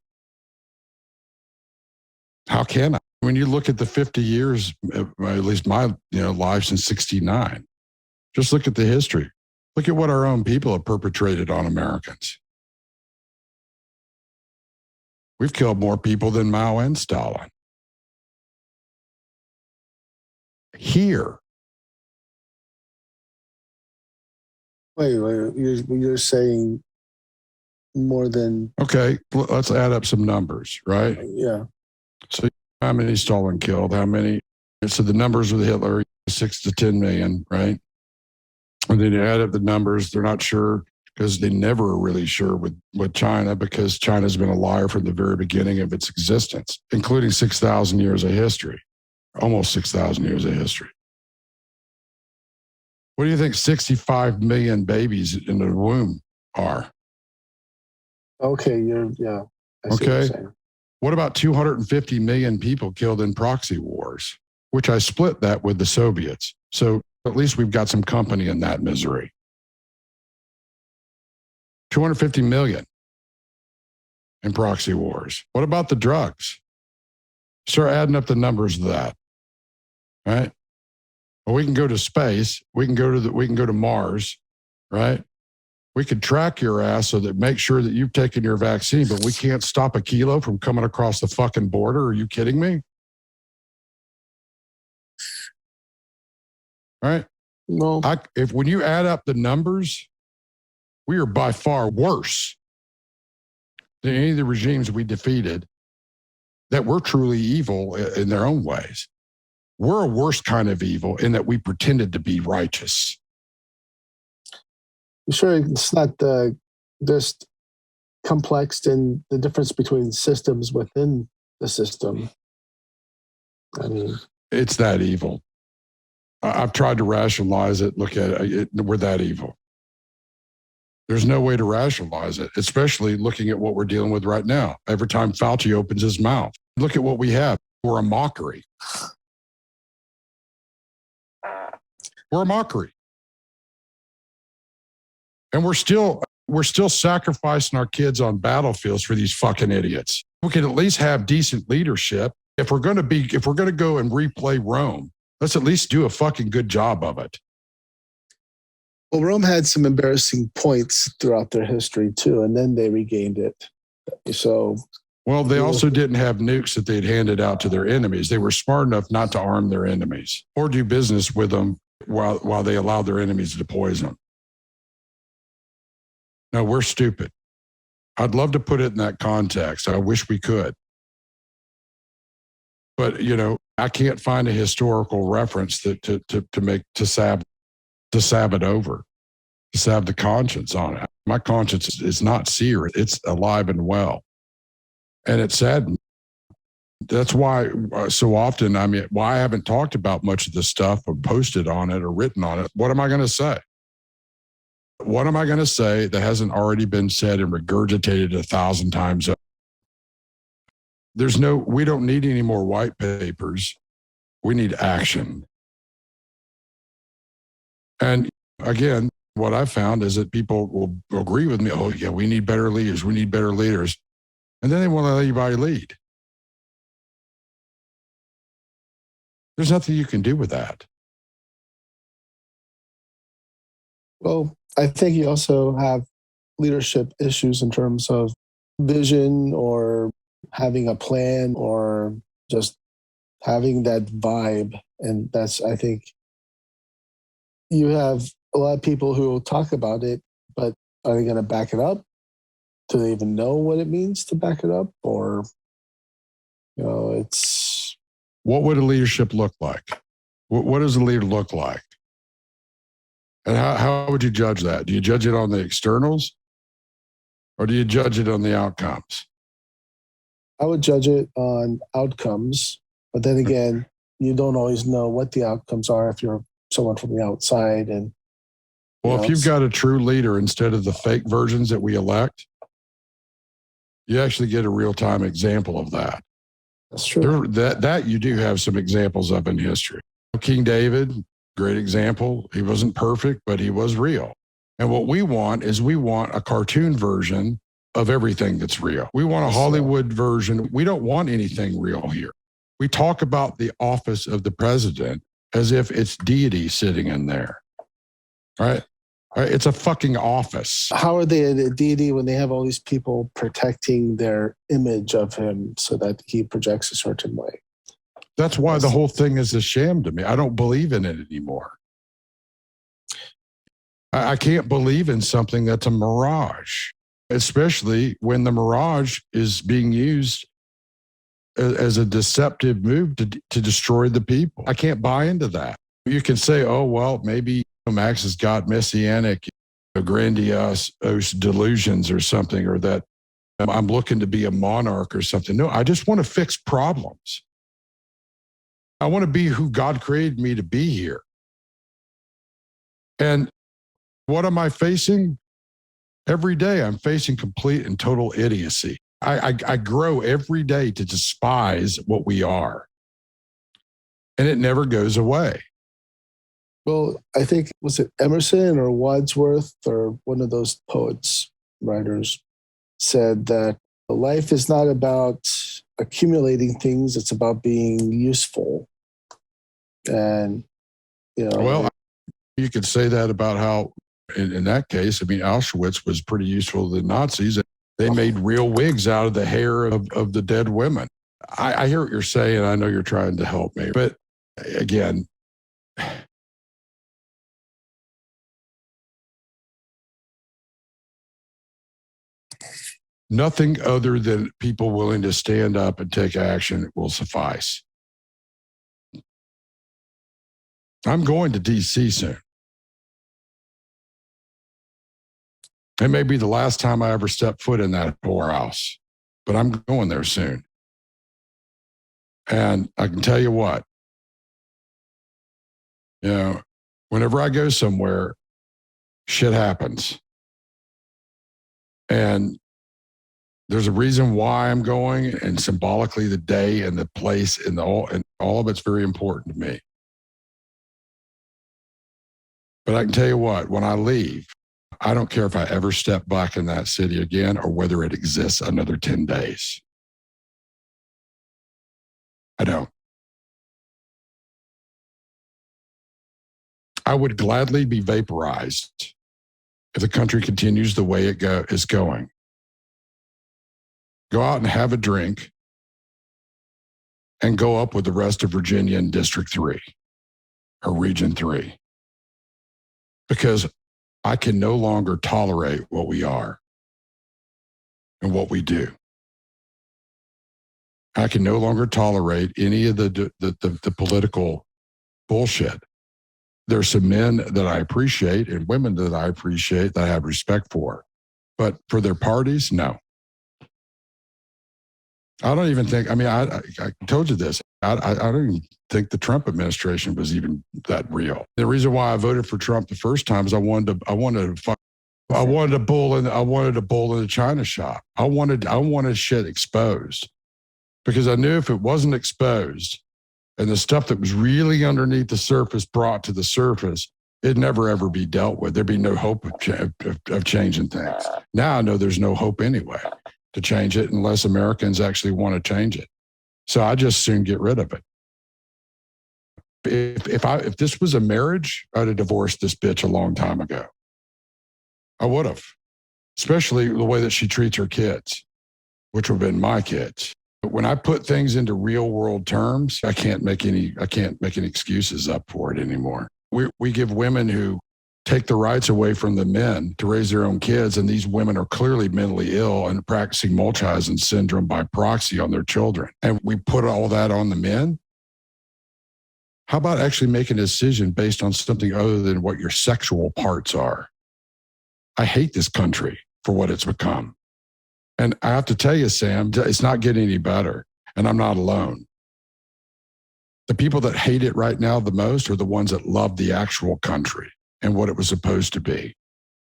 How can I? When you look at the 50 years, at least my life since 1969, just look at the history. Look at what our own people have perpetrated on Americans. We've killed more people than Mao and Stalin. Here. Wait, you're saying more than, Okay, let's add up some numbers, right? yeah. So how many Stalin killed? How many? So the numbers with Hitler, 6 to 10 million, right? And then you add up the numbers. They're not sure because they never are really sure with China, because China's been a liar from the very beginning of its existence, including 6,000 years of history, almost 6,000 years of history. What do you think 65 million babies in the womb are? Okay, yeah. I see what you're Okay. saying. What about 250 million people killed in proxy wars, which I split that with the Soviets. So at least we've got some company in that misery. 250 million in proxy wars. What about the drugs? Start adding up the numbers of that. Right? Well, we can go to space. We can go to Mars, right? We could track your ass so that make sure that you've taken your vaccine, but we can't stop a kilo from coming across the fucking border. Are you kidding me? Right? Well, When you add up the numbers, we are by far worse than any of the regimes we defeated that were truly evil in their own ways. We're a worse kind of evil in that we pretended to be righteous. you sure it's not just complex in the difference between systems within the system? I mean, it's that evil. I've tried to rationalize it. Look at it. We're that evil. There's no way to rationalize it, especially looking at what we're dealing with right now. Every time Fauci opens his mouth, look at what we have. We're a mockery. We're a mockery. And we're still sacrificing our kids on battlefields for these fucking idiots. We can at least have decent leadership. If we're going to go and replay Rome, let's at least do a fucking good job of it. well, Rome had some embarrassing points throughout their history too, and then they regained it. So, well, they also didn't have nukes that they'd handed out to their enemies. They were smart enough not to arm their enemies or do business with them while they allowed their enemies to poison them. No, we're stupid. I'd love to put it in that context. I wish we could. But, I can't find a historical reference to salve it over, to salve the conscience on it. My conscience is not seared. It's alive and well. And it's sad. That's why so often, why I haven't talked about much of this stuff or posted on it or written on it. What am I going to say? What am I going to say that hasn't already been said and regurgitated 1,000 times? We don't need any more white papers. We need action. And again, what I found is that people will agree with me. Oh, yeah, we need better leaders. We need better leaders. And then they won't let anybody lead. There's nothing you can do with that. well, I think you also have leadership issues in terms of vision or having a plan or just having that vibe. And that's, I think, you have a lot of people who will talk about it, but are they going to back it up? Do they even know what it means to back it up? Or, it's... What would a leadership look like? What does a leader look like? And how would you judge that? Do you judge it on the externals or do you judge it on the outcomes? I would judge it on outcomes, but then again, you don't always know what the outcomes are if you're someone from the outside. And if you've got a true leader instead of the fake versions that we elect, you actually get a real-time example of that. That's true. That you do have some examples of in history. King David, great example. He wasn't perfect, but he was real. And what we want is a cartoon version of everything that's real. We want a Hollywood version. We don't want anything real here. We talk about the office of the president as if it's deity sitting in there, right? It's a fucking office. How are they a deity when they have all these people protecting their image of him so that he projects a certain way? That's why the whole thing is a sham to me. I don't believe in it anymore. I can't believe in something that's a mirage. especially when the Mirage is being used as a deceptive move to destroy the people. I can't buy into that. You can say, oh, well, maybe Max has got messianic, grandiose delusions or something, or that I'm looking to be a monarch or something. No, I just want to fix problems. I want to be who God created me to be here. And what am I facing? Every day I'm facing complete and total idiocy. I grow every day to despise what we are. And it never goes away. Well, I think, was it Emerson or Wadsworth or one of those poets, writers, said that life is not about accumulating things, it's about being useful. And, you know. Well, you could say that about how, in that case, I mean, Auschwitz was pretty useful to the Nazis. They made real wigs out of the hair of the dead women. I hear what you're saying. I know you're trying to help me. But again, nothing other than people willing to stand up and take action will suffice. I'm going to D.C. soon. It may be the last time I ever step foot in that whorehouse, but I'm going there soon. And I can tell you what, you know, whenever I go somewhere, shit happens. And there's a reason why I'm going, and symbolically the day and the place and all of it's very important to me. But I can tell you what, when I leave, I don't care if I ever step back in that city again or whether it exists another 10 days. I don't. I would gladly be vaporized if the country continues the way it is going. Go out and have a drink and go up with the rest of Virginia in District 3 or Region 3. Because I can no longer tolerate what we are and what we do. I can no longer tolerate any of the political bullshit. There's some men that I appreciate and women that I appreciate that I have respect for. But for their parties, no. I don't even think, I mean, I told you this. I don't even think the Trump administration was even that real. The reason why I voted for Trump the first time is I wanted a bull in the China shop. I wanted shit exposed because I knew if it wasn't exposed and the stuff that was really underneath the surface brought to the surface, it'd never ever be dealt with. There'd be no hope of changing things. Now I know there's no hope anyway to change it unless Americans actually want to change it. So I just soon get rid of it. If this was a marriage, I'd have divorced this bitch a long time ago. I would have, especially the way that she treats her kids, which would have been my kids. But when I put things into real world terms, I can't make any excuses up for it anymore. We give women who take the rights away from the men to raise their own kids, and these women are clearly mentally ill and practicing Munchausen syndrome by proxy on their children. And we put all that on the men? How about actually making a decision based on something other than what your sexual parts are? I hate this country for what it's become. And I have to tell you, Sam, it's not getting any better, and I'm not alone. The people that hate it right now the most are the ones that love the actual country and what it was supposed to be.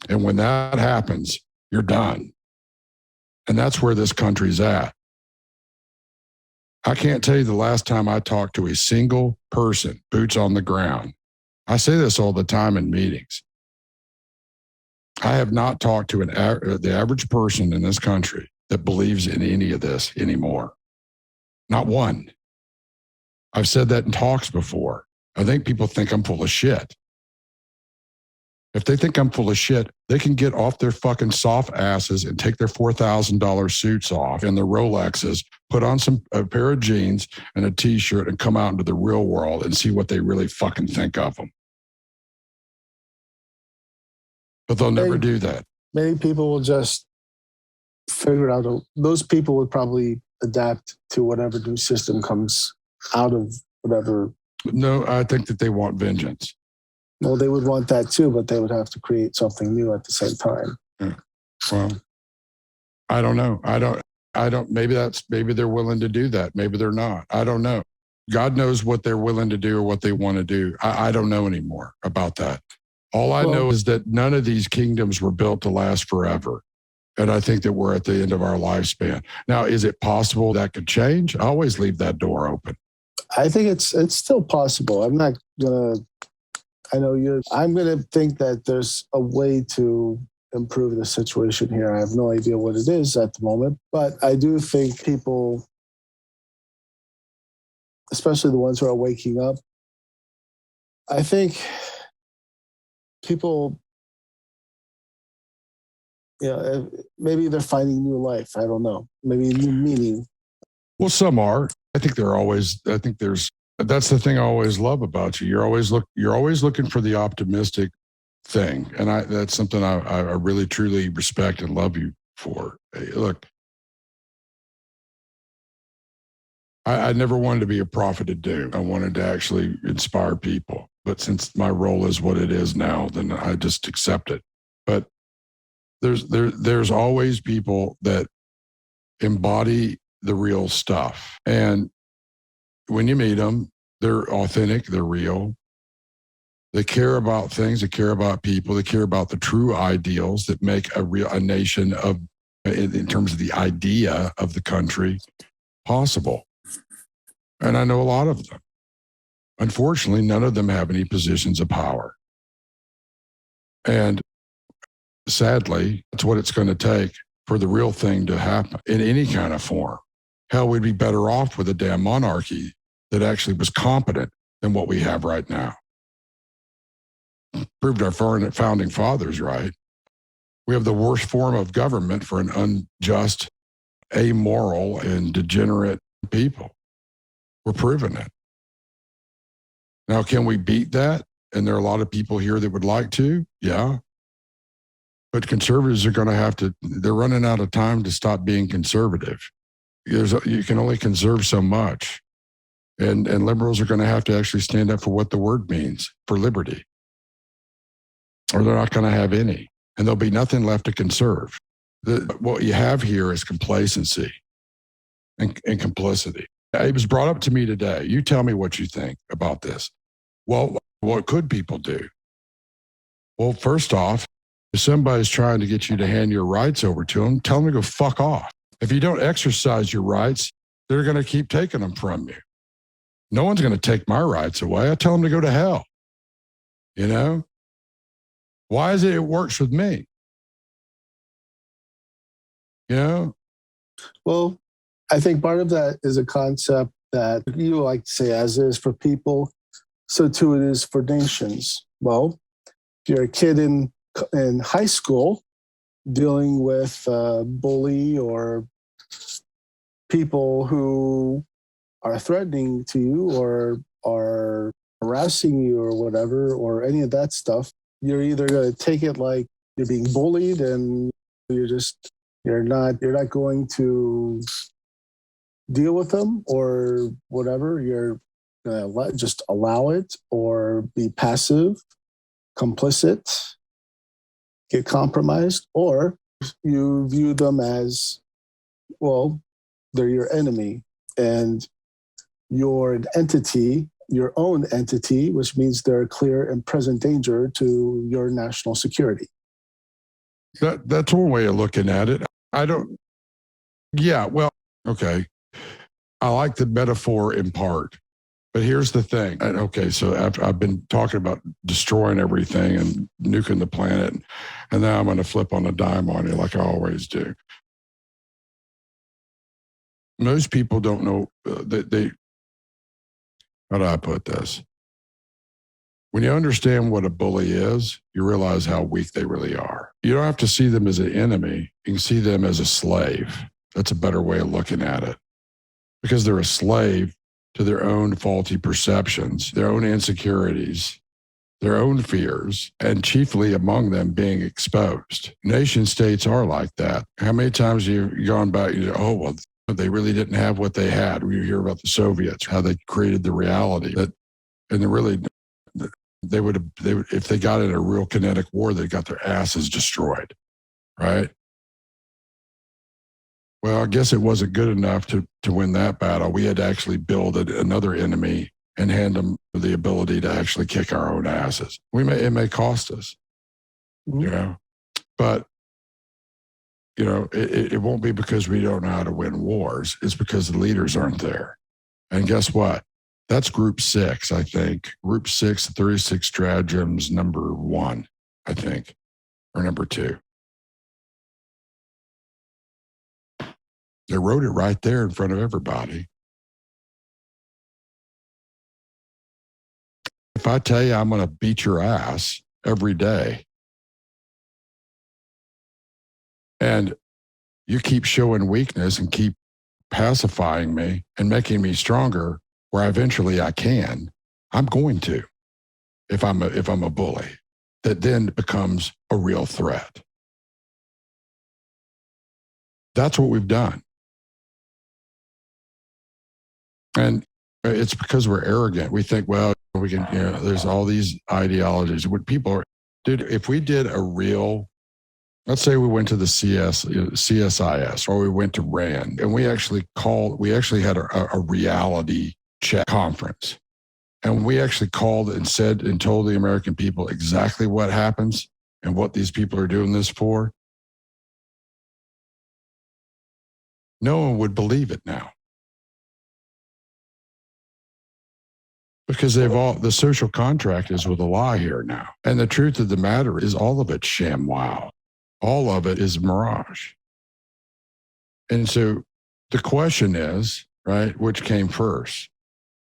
And when that happens, you're done. And that's where this country's at. I can't tell you the last time I talked to a single person, boots on the ground. I say this all the time in meetings. I have not talked to the average person in this country that believes in any of this anymore. Not one. I've said that in talks before. I think people think I'm full of shit. If they think I'm full of shit, they can get off their fucking soft asses and take their $4,000 suits off and their Rolexes, put on a pair of jeans and a t-shirt and come out into the real world and see what they really fucking think of them. But they'll never do that. Many people will just figure out, those people would probably adapt to whatever new system comes out of whatever. No, I think that they want vengeance. Well, they would want that too, but they would have to create something new at the same time. Yeah. Well, I don't know. Maybe they're willing to do that. Maybe they're not. I don't know. God knows what they're willing to do or what they want to do. I don't know anymore about that. All I know is that none of these kingdoms were built to last forever. And I think that we're at the end of our lifespan. Now, is it possible that could change? I always leave that door open. I think it's still possible. I'm not going to, I'm going to think that there's a way to improve the situation here. I have no idea what it is at the moment, but I do think people, especially the ones who are waking up, I think people, maybe they're finding new life. I don't know. Maybe new meaning. Well, some are. That's the thing I always love about you. You're always looking for the optimistic thing. And that's something I really, truly respect and love you for. Hey, look, I never wanted to be a prophet of doom. I wanted to actually inspire people. But since my role is what it is now, then I just accept it. But there's always people that embody the real stuff. And when you meet them, they're authentic, they're real. They care about things, they care about people, they care about the true ideals that make a nation in terms of the idea of the country possible. And I know a lot of them. Unfortunately, none of them have any positions of power. And sadly, that's what it's going to take for the real thing to happen in any kind of form. Hell, we'd be better off with a damn monarchy that actually was competent than what we have right now. Proved our founding fathers right. We have the worst form of government for an unjust, amoral, and degenerate people. We're proving it. Now, can we beat that? And there are a lot of people here that would like to. Yeah. But conservatives are going to they're running out of time to stop being conservative. You can only conserve so much. And liberals are going to have to actually stand up for what the word means, for liberty. Or they're not going to have any. And there'll be nothing left to conserve. What you have here is complacency and complicity. It was brought up to me today. You tell me what you think about this. Well, what could people do? Well, first off, if somebody's trying to get you to hand your rights over to them, tell them to go fuck off. If you don't exercise your rights, they're going to keep taking them from you. No one's going to take my rights away. I tell them to go to hell. You know? Why is it works with me? You know? Well, I think part of that is a concept that you like to say, as is for people, so too it is for nations. Well, if you're a kid in high school dealing with a bully or people who are threatening to you or are harassing you or whatever, or any of that stuff, you're either going to take it like you're being bullied and you're not going to deal with them or whatever. You're going to just allow it or be passive, complicit, get compromised, or you view them as, well, they're your enemy and you're an entity, your own entity, which means they're a clear and present danger to your national security. That's one way of looking at it. Okay. I like the metaphor in part, but here's the thing. Okay, so I've been talking about destroying everything and nuking the planet, and now I'm going to flip on a dime on you like I always do. Most people don't know how do I put this? When you understand what a bully is, you realize how weak they really are. You don't have to see them as an enemy. You can see them as a slave. That's a better way of looking at it. Because they're a slave to their own faulty perceptions, their own insecurities, their own fears, and chiefly among them being exposed. Nation states are like that. How many times have you gone back, oh, well, they really didn't have what they had. We hear about the Soviets, how they created the reality that, and they would, if they got in a real kinetic war, they got their asses destroyed, right? Well, I guess it wasn't good enough to win that battle. We had to actually build another enemy and hand them the ability to actually kick our own asses. It may cost us, but it won't be because we don't know how to win wars. It's because the leaders aren't there. And guess what? That's group 6, I think. Group 6, 36 stratagems, number 1, I think, or number 2. They wrote it right there in front of everybody. If I tell you I'm going to beat your ass every day, and you keep showing weakness and keep pacifying me and making me stronger, where eventually I can, I'm going to, if I'm a bully, that then becomes a real threat. That's what we've done. And it's because we're arrogant. We think, well, we can, there's all these ideologies. When people are, dude, if we did a real, let's say we went to the CSIS or we went to RAND and we actually had a reality check conference. And we actually called and said and told the American people exactly what happens and what these people are doing this for. No one would believe it now. Because the social contract is with a lie here now. And the truth of the matter is all of it's sham wow. All of it is mirage. And so the question is, right, which came first?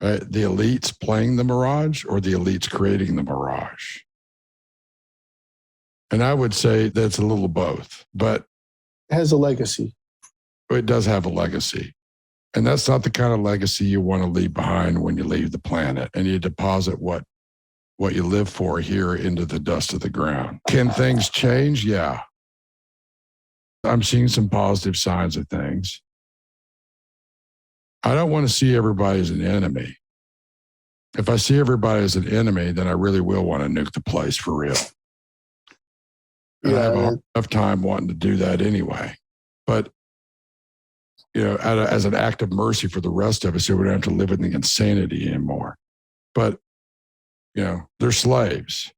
Right? The elites playing the mirage or the elites creating the mirage? And I would say that's a little both, but It has a legacy. It does have a legacy. And that's not the kind of legacy you want to leave behind when you leave the planet and you deposit what you live for here into the dust of the ground. Can things change? Yeah. I'm seeing some positive signs of things. I don't want to see everybody as an enemy. If I see everybody as an enemy, then I really will want to nuke the place for real. And I have a hard enough time wanting to do that anyway. But as an act of mercy for the rest of us, so we don't have to live in the insanity anymore. But, they're slaves.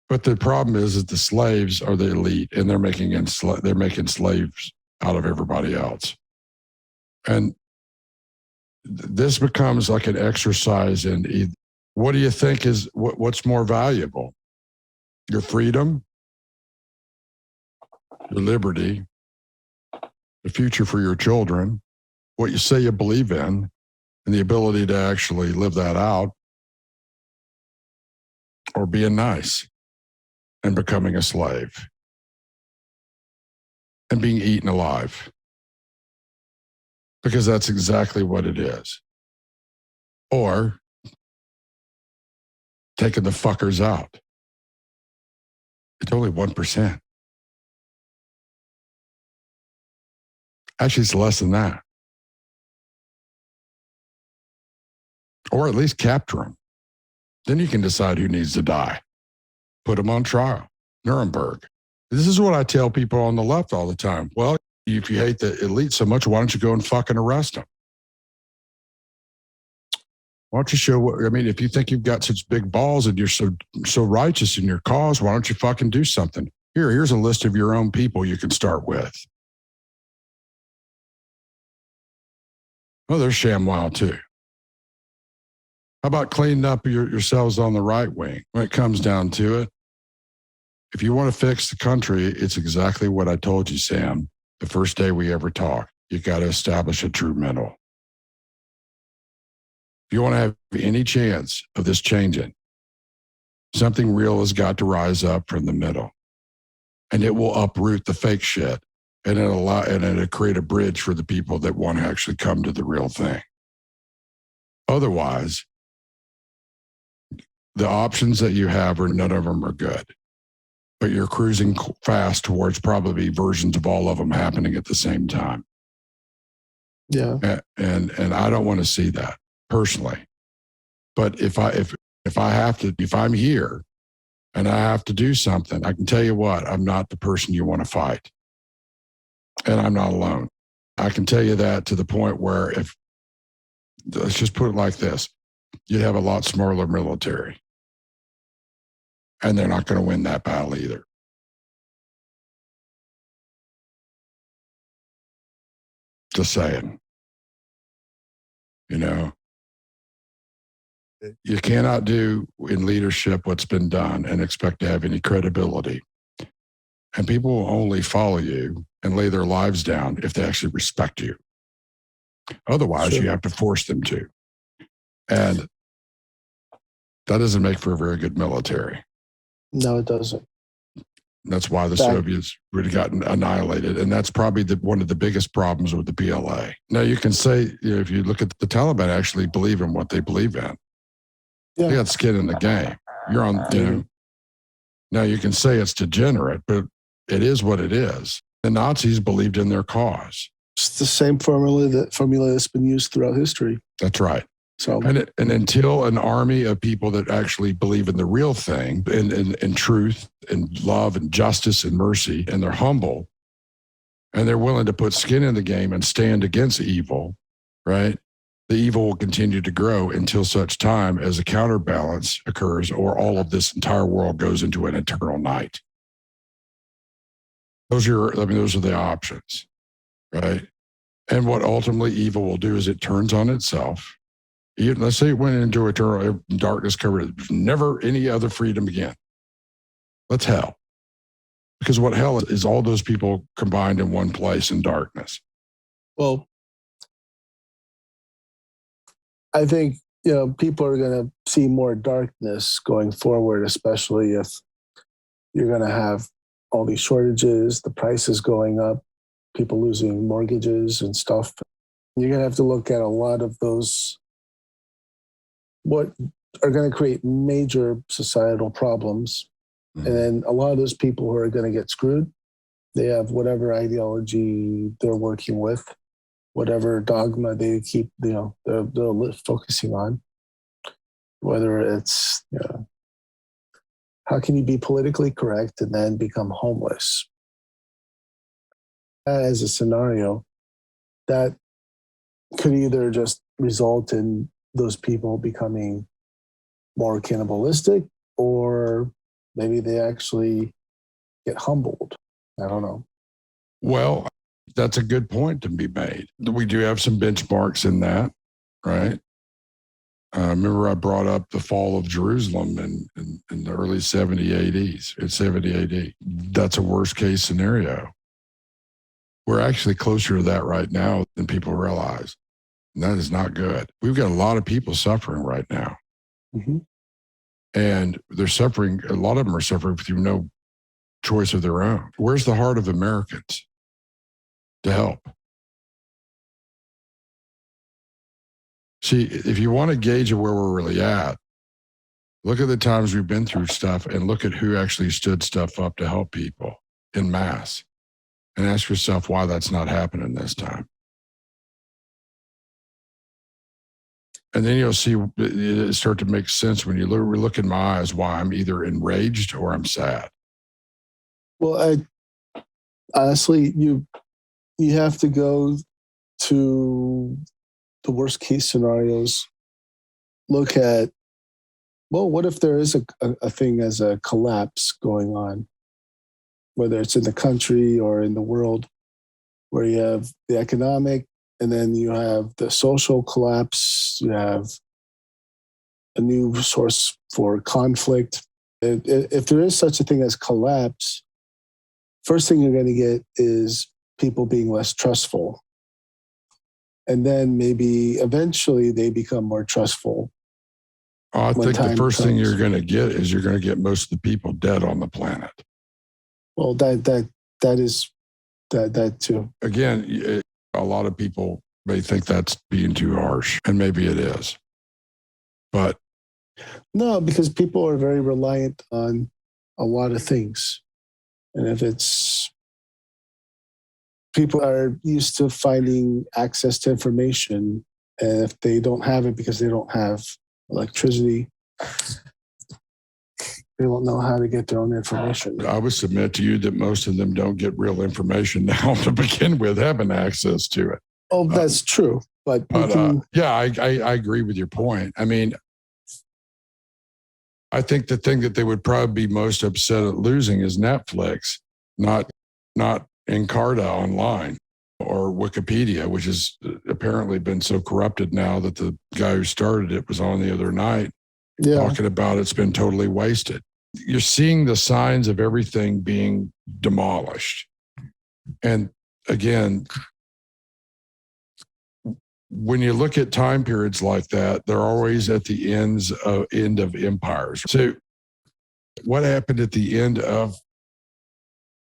But the problem is that the slaves are the elite, and they're making slaves out of everybody else. And this becomes like an exercise in what do you think is what's more valuable? Your freedom, your liberty, the future for your children, what you say you believe in, and the ability to actually live that out, or being nice and becoming a slave and being eaten alive. Because that's exactly what it is. Or taking the fuckers out. It's only 1%. Actually, it's less than that. Or at least capture them. Then you can decide who needs to die. Put them on trial. Nuremberg. This is what I tell people on the left all the time. Well, if you hate the elite so much, why don't you go and fucking arrest them? Why don't you show if you think you've got such big balls and you're so righteous in your cause, why don't you fucking do something? Here's a list of your own people you can start with. Well, they're ShamWow too. How about cleaning up yourselves on the right wing when it comes down to it? If you want to fix the country, it's exactly what I told you, Sam, the first day we ever talked. You got to establish a true middle. If you want to have any chance of this changing, something real has got to rise up from the middle. And it will uproot the fake shit. And it'll create a bridge for the people that want to actually come to the real thing. Otherwise, the options that you have are none of them are good, but you're cruising fast towards probably versions of all of them happening at the same time. Yeah. And I don't want to see that personally. But if I'm here and I have to do something, I can tell you what, I'm not the person you want to fight. And I'm not alone. I can tell you that to the point where let's just put it like this, you'd have a lot smaller military. And they're not going to win that battle either. Just saying. You know, you cannot do in leadership what's been done and expect to have any credibility. And people will only follow you and lay their lives down if they actually respect you. Otherwise, Sure. you have to force them to. And that doesn't make for a very good military. No, it doesn't. That's why the Soviets really got annihilated. And that's probably one of the biggest problems with the PLA. Now, you can say, if you look at the Taliban, actually believe in what they believe in. Yeah. They got skin in the game. You're on, Now, you can say it's degenerate, but it is what it is. The Nazis believed in their cause. It's the same formula that's been used throughout history. That's right. So, and until an army of people that actually believe in the real thing, in truth, and love, and justice, and mercy, and they're humble, and they're willing to put skin in the game and stand against evil, right? The evil will continue to grow until such time as a counterbalance occurs, or all of this entire world goes into an eternal night. Those are the options, right? And what ultimately evil will do is it turns on itself. Let's say it went into eternal darkness covered. There's never any other freedom again. That's hell. Because what hell is all those people combined in one place in darkness. Well, I think, people are going to see more darkness going forward, especially if you're going to have all these shortages, the prices going up, people losing mortgages and stuff. You're going to have to look at a lot of those, what are going to create major societal problems. Mm-hmm. And then a lot of those people who are going to get screwed, they have whatever ideology they're working with, whatever dogma they keep, they're focusing on, whether it's, how can you be politically correct and then become homeless? As a scenario, that could either just result in those people becoming more cannibalistic, or maybe they actually get humbled. I don't know. Well, that's a good point to be made. We do have some benchmarks in that, right? Remember I brought up the fall of Jerusalem in the early 70 ADs, in 70 AD. That's a worst case scenario. We're actually closer to that right now than people realize. And that is not good. We've got a lot of people suffering right now. Mm-hmm. And they're suffering, a lot of them are suffering through no choice of their own. Where's the heart of Americans to help? See, if you want to gauge where we're really at, look at the times we've been through stuff and look at who actually stood stuff up to help people en masse, and ask yourself why that's not happening this time. And then you'll see it start to make sense when you look in my eyes why I'm either enraged or I'm sad. Well, honestly, you have to go to the worst case scenarios. Look at, well, what if there is a thing as a collapse going on, whether it's in the country or in the world, where you have the economic, and then you have the social collapse, you have a new source for conflict. If there is such a thing as collapse, first thing you're going to get is people being less trustful. And then maybe eventually they become more trustful. I think the first thing you're going to get is you're going to get most of the people dead on the planet. Well, that is that too. Again, a lot of people may think that's being too harsh, and maybe it is. But No, because people are very reliant on a lot of things. And if it's people are used to finding access to information, and if they don't have it because they don't have electricity, they won't know how to get their own information. I would submit to you that most of them don't get real information now to begin with, having access to it. Oh, that's true. But yeah, I agree with your point. I mean, I think the thing that they would probably be most upset at losing is Netflix, not Encarta online or Wikipedia, which has apparently been so corrupted now that the guy who started it was on the other night talking about it's been totally wasted. You're seeing the signs of everything being demolished. And again, when you look at time periods like that, they're always at the end of empires. So what happened at the end of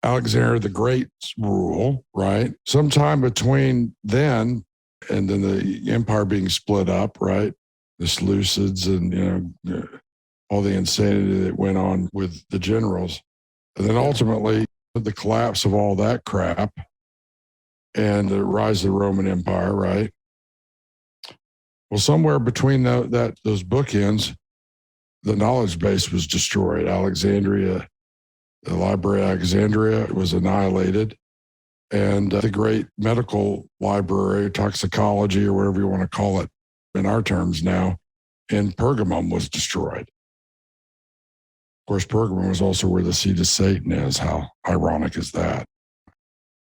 Alexander the Great's rule, right? Sometime between then and then the empire being split up, right? The Seleucids and, all the insanity that went on with the generals. And then ultimately the collapse of all that crap and the rise of the Roman Empire, right? Well, somewhere between those bookends, the knowledge base was destroyed. Alexandria, the Library of Alexandria was annihilated. And the great medical library, toxicology, or whatever you want to call it in our terms now, in Pergamum was destroyed. Of course, Pergamum was also where the seat of Satan is. How ironic is that?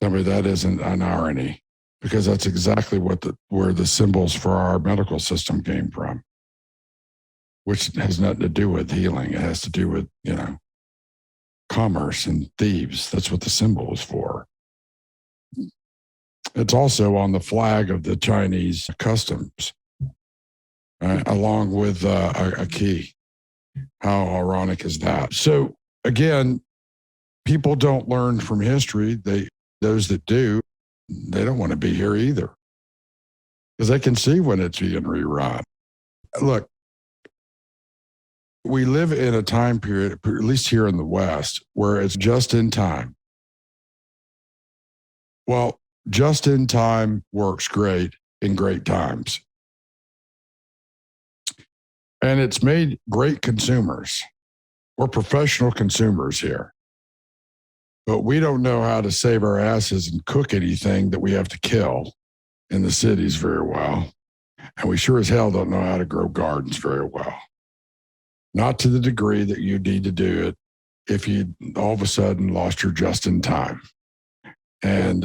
I mean, that isn't an irony, because that's exactly where the symbols for our medical system came from, which has nothing to do with healing. It has to do with, commerce and thieves. That's what the symbol is for. It's also on the flag of the Chinese customs, along with a key. How ironic is that? So again, people don't learn from history. Those that do, they don't want to be here either, because they can see when it's being rerun. Look, we live in a time period, at least here in the West, where it's just in time. Well, just in time works great in great times. And it's made great consumers. We're professional consumers here. But we don't know how to save our asses and cook anything that we have to kill in the cities very well. And we sure as hell don't know how to grow gardens very well. Not to the degree that you need to do it if you all of a sudden lost your just in time. And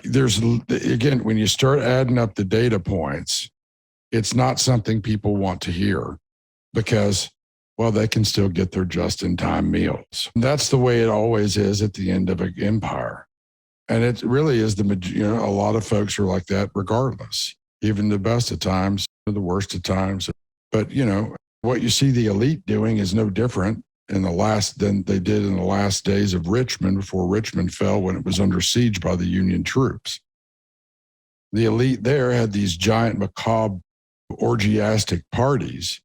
there's, again, when you start adding up the data points, it's not something people want to hear because, well, they can still get their just in time meals. And that's the way it always is at the end of an empire. And it really is a lot of folks are like that regardless, even the best of times, the worst of times. But, what you see the elite doing is no different than they did in the last days of Richmond, before Richmond fell when it was under siege by the Union troops. The elite there had these giant macabre orgiastic parties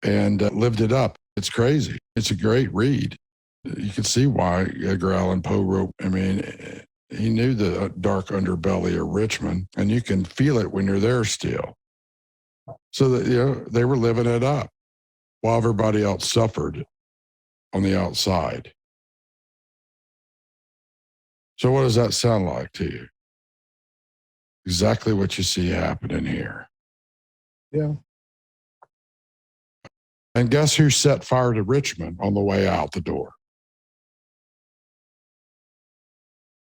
and lived it up. It's crazy. It's a great read. You can see why Edgar Allan Poe wrote. I mean, he knew the dark underbelly of Richmond, and you can feel it when you're there still. So that, they were living it up while everybody else suffered on the outside. So what does that sound like to you? Exactly what you see happening here. Yeah. And guess who set fire to Richmond on the way out the door?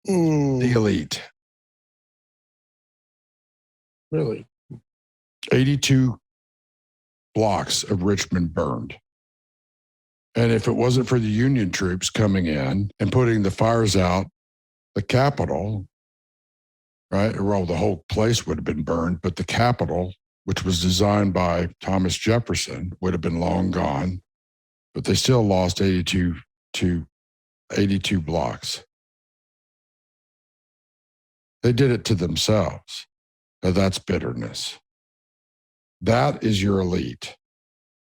The elite. Really? 82 blocks of Richmond burned. And if it wasn't for the Union troops coming in and putting the fires out, the Capitol, right? Well, the whole place would have been burned, but the Capitol, which was designed by Thomas Jefferson, would have been long gone. But they still lost 82 blocks. They did it to themselves. Now that's bitterness. That is your elite.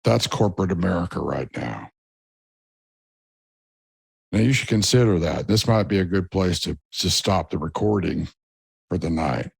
That's corporate America right now. Now you should consider that. This might be a good place to stop the recording for the night.